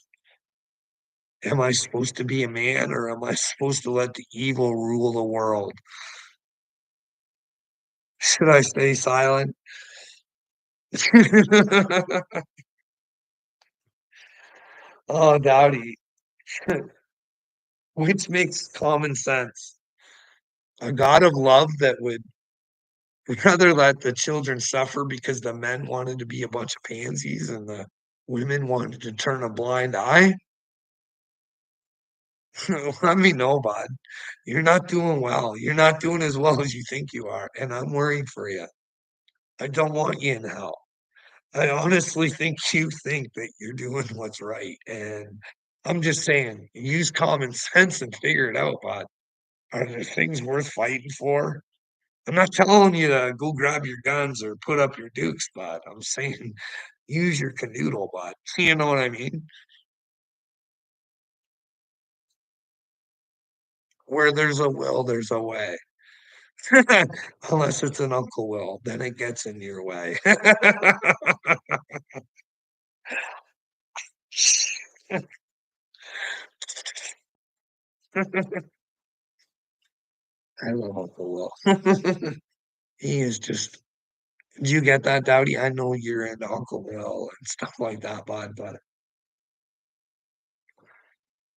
Am I supposed to be a man or am I supposed to let the evil rule the world? Should I stay silent? Oh, Dowdy, which makes common sense. A God of love that would rather let the children suffer because the men wanted to be a bunch of pansies and the women wanted to turn a blind eye. Let me know, bud. You're not doing well. You're not doing as well as you think you are, and I'm worried for you. I don't want you in hell. I honestly think you think that you're doing what's right, and I'm just saying, use common sense and figure it out, bud. Are there things worth fighting for? I'm not telling you to go grab your guns or put up your dukes, bud. I'm saying use your canoodle, bud. You know what I mean? Where there's a will, there's a way. Unless it's an Uncle Will, then it gets in your way. I love Uncle Will. He is just. Do you get that, Dowdy? I know you're into Uncle Will and stuff like that, bud, but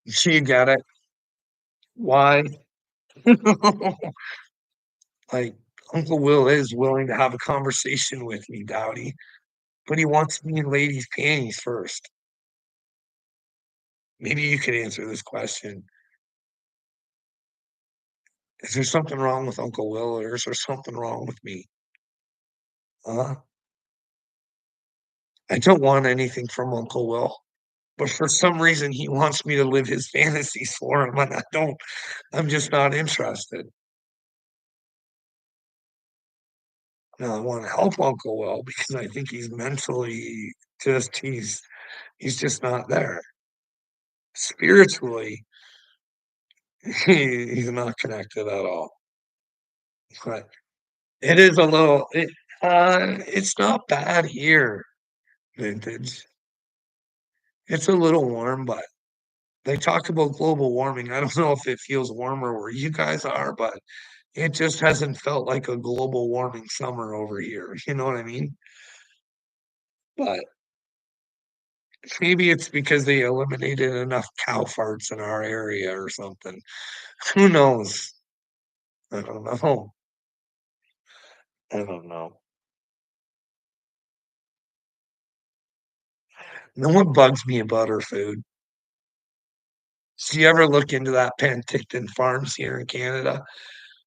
you get it. Why? Like, Uncle Will is willing to have a conversation with me, Dowdy, but he wants me in ladies' panties first. Maybe you could answer this question. Is there something wrong with Uncle Will, or is there something wrong with me? Huh? I don't want anything from Uncle Will, but for some reason he wants me to live his fantasies for him, and I don't. I'm just not interested. Now I want to help Uncle Will because I think he's mentally he's just not there. Spiritually, he's not connected at all. But it is a little it's not bad here, vintage. It's a little warm, but they talk about global warming. I don't know if it feels warmer where you guys are, but it just hasn't felt like a global warming summer over here. You know what I mean? But maybe it's because they eliminated enough cow farts in our area or something. Who knows? I don't know. I don't know. You know what bugs me about our food? Do you ever look into that Penticton Farms here in Canada?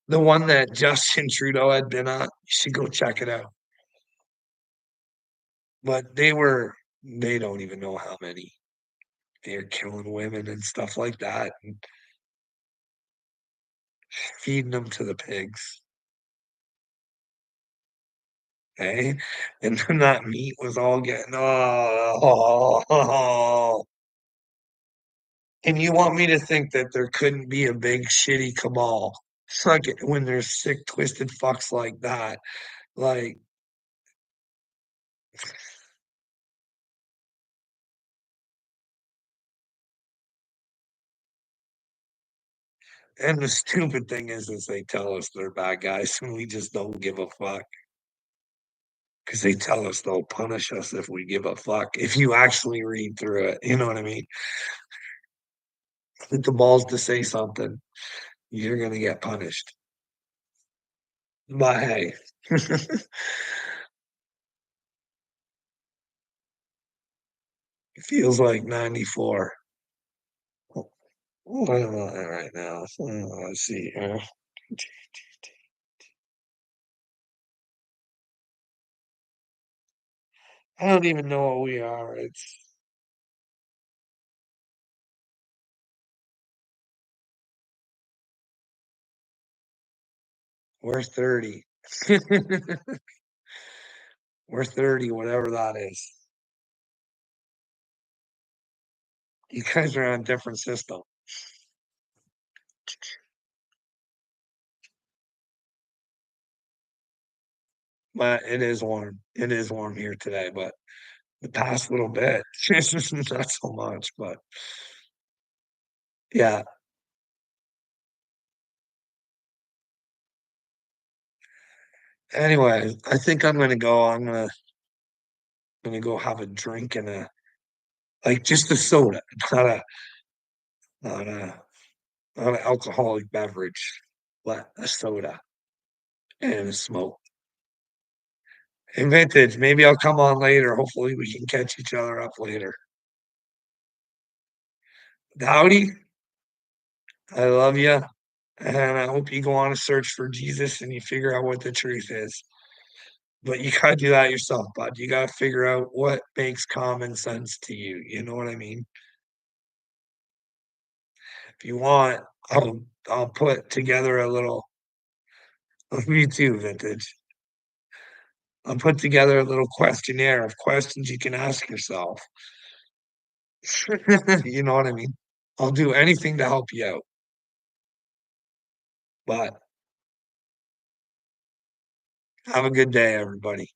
The one that Justin Trudeau had been on? You should go check it out. But they don't even know how many. They're killing women and stuff like that and feeding them to the pigs. Okay. And then that meat was all getting, oh. And you want me to think that there couldn't be a big shitty cabal? It's like when there's sick, twisted fucks like that. Like, and the stupid thing is they tell us they're bad guys and we just don't give a fuck. Because they tell us they'll punish us if we give a fuck. If you actually read through it, you know what I mean? With the balls to say something, you're gonna get punished. But hey, it feels like 94. What am I right now? Let's see. I don't even know what we are. We're 30. We're 30, whatever that is. You guys are on a different system. But it is warm. It is warm here today, but the past little bit, it's just not so much, but yeah. Anyway, I think I'm gonna go. I'm gonna go have a drink and a like just a soda, not a not a not an alcoholic beverage, but a soda and a smoke. And vintage, maybe I'll come on later. Hopefully we can catch each other up later. Howdy, I love you. And I hope you go on a search for Jesus and you figure out what the truth is. But you gotta do that yourself, bud. You gotta figure out what makes common sense to you. You know what I mean? If you want, I'll put together a little me too, vintage. I'll put together a little questionnaire of questions you can ask yourself. You know what I mean? I'll do anything to help you out. But have a good day, everybody.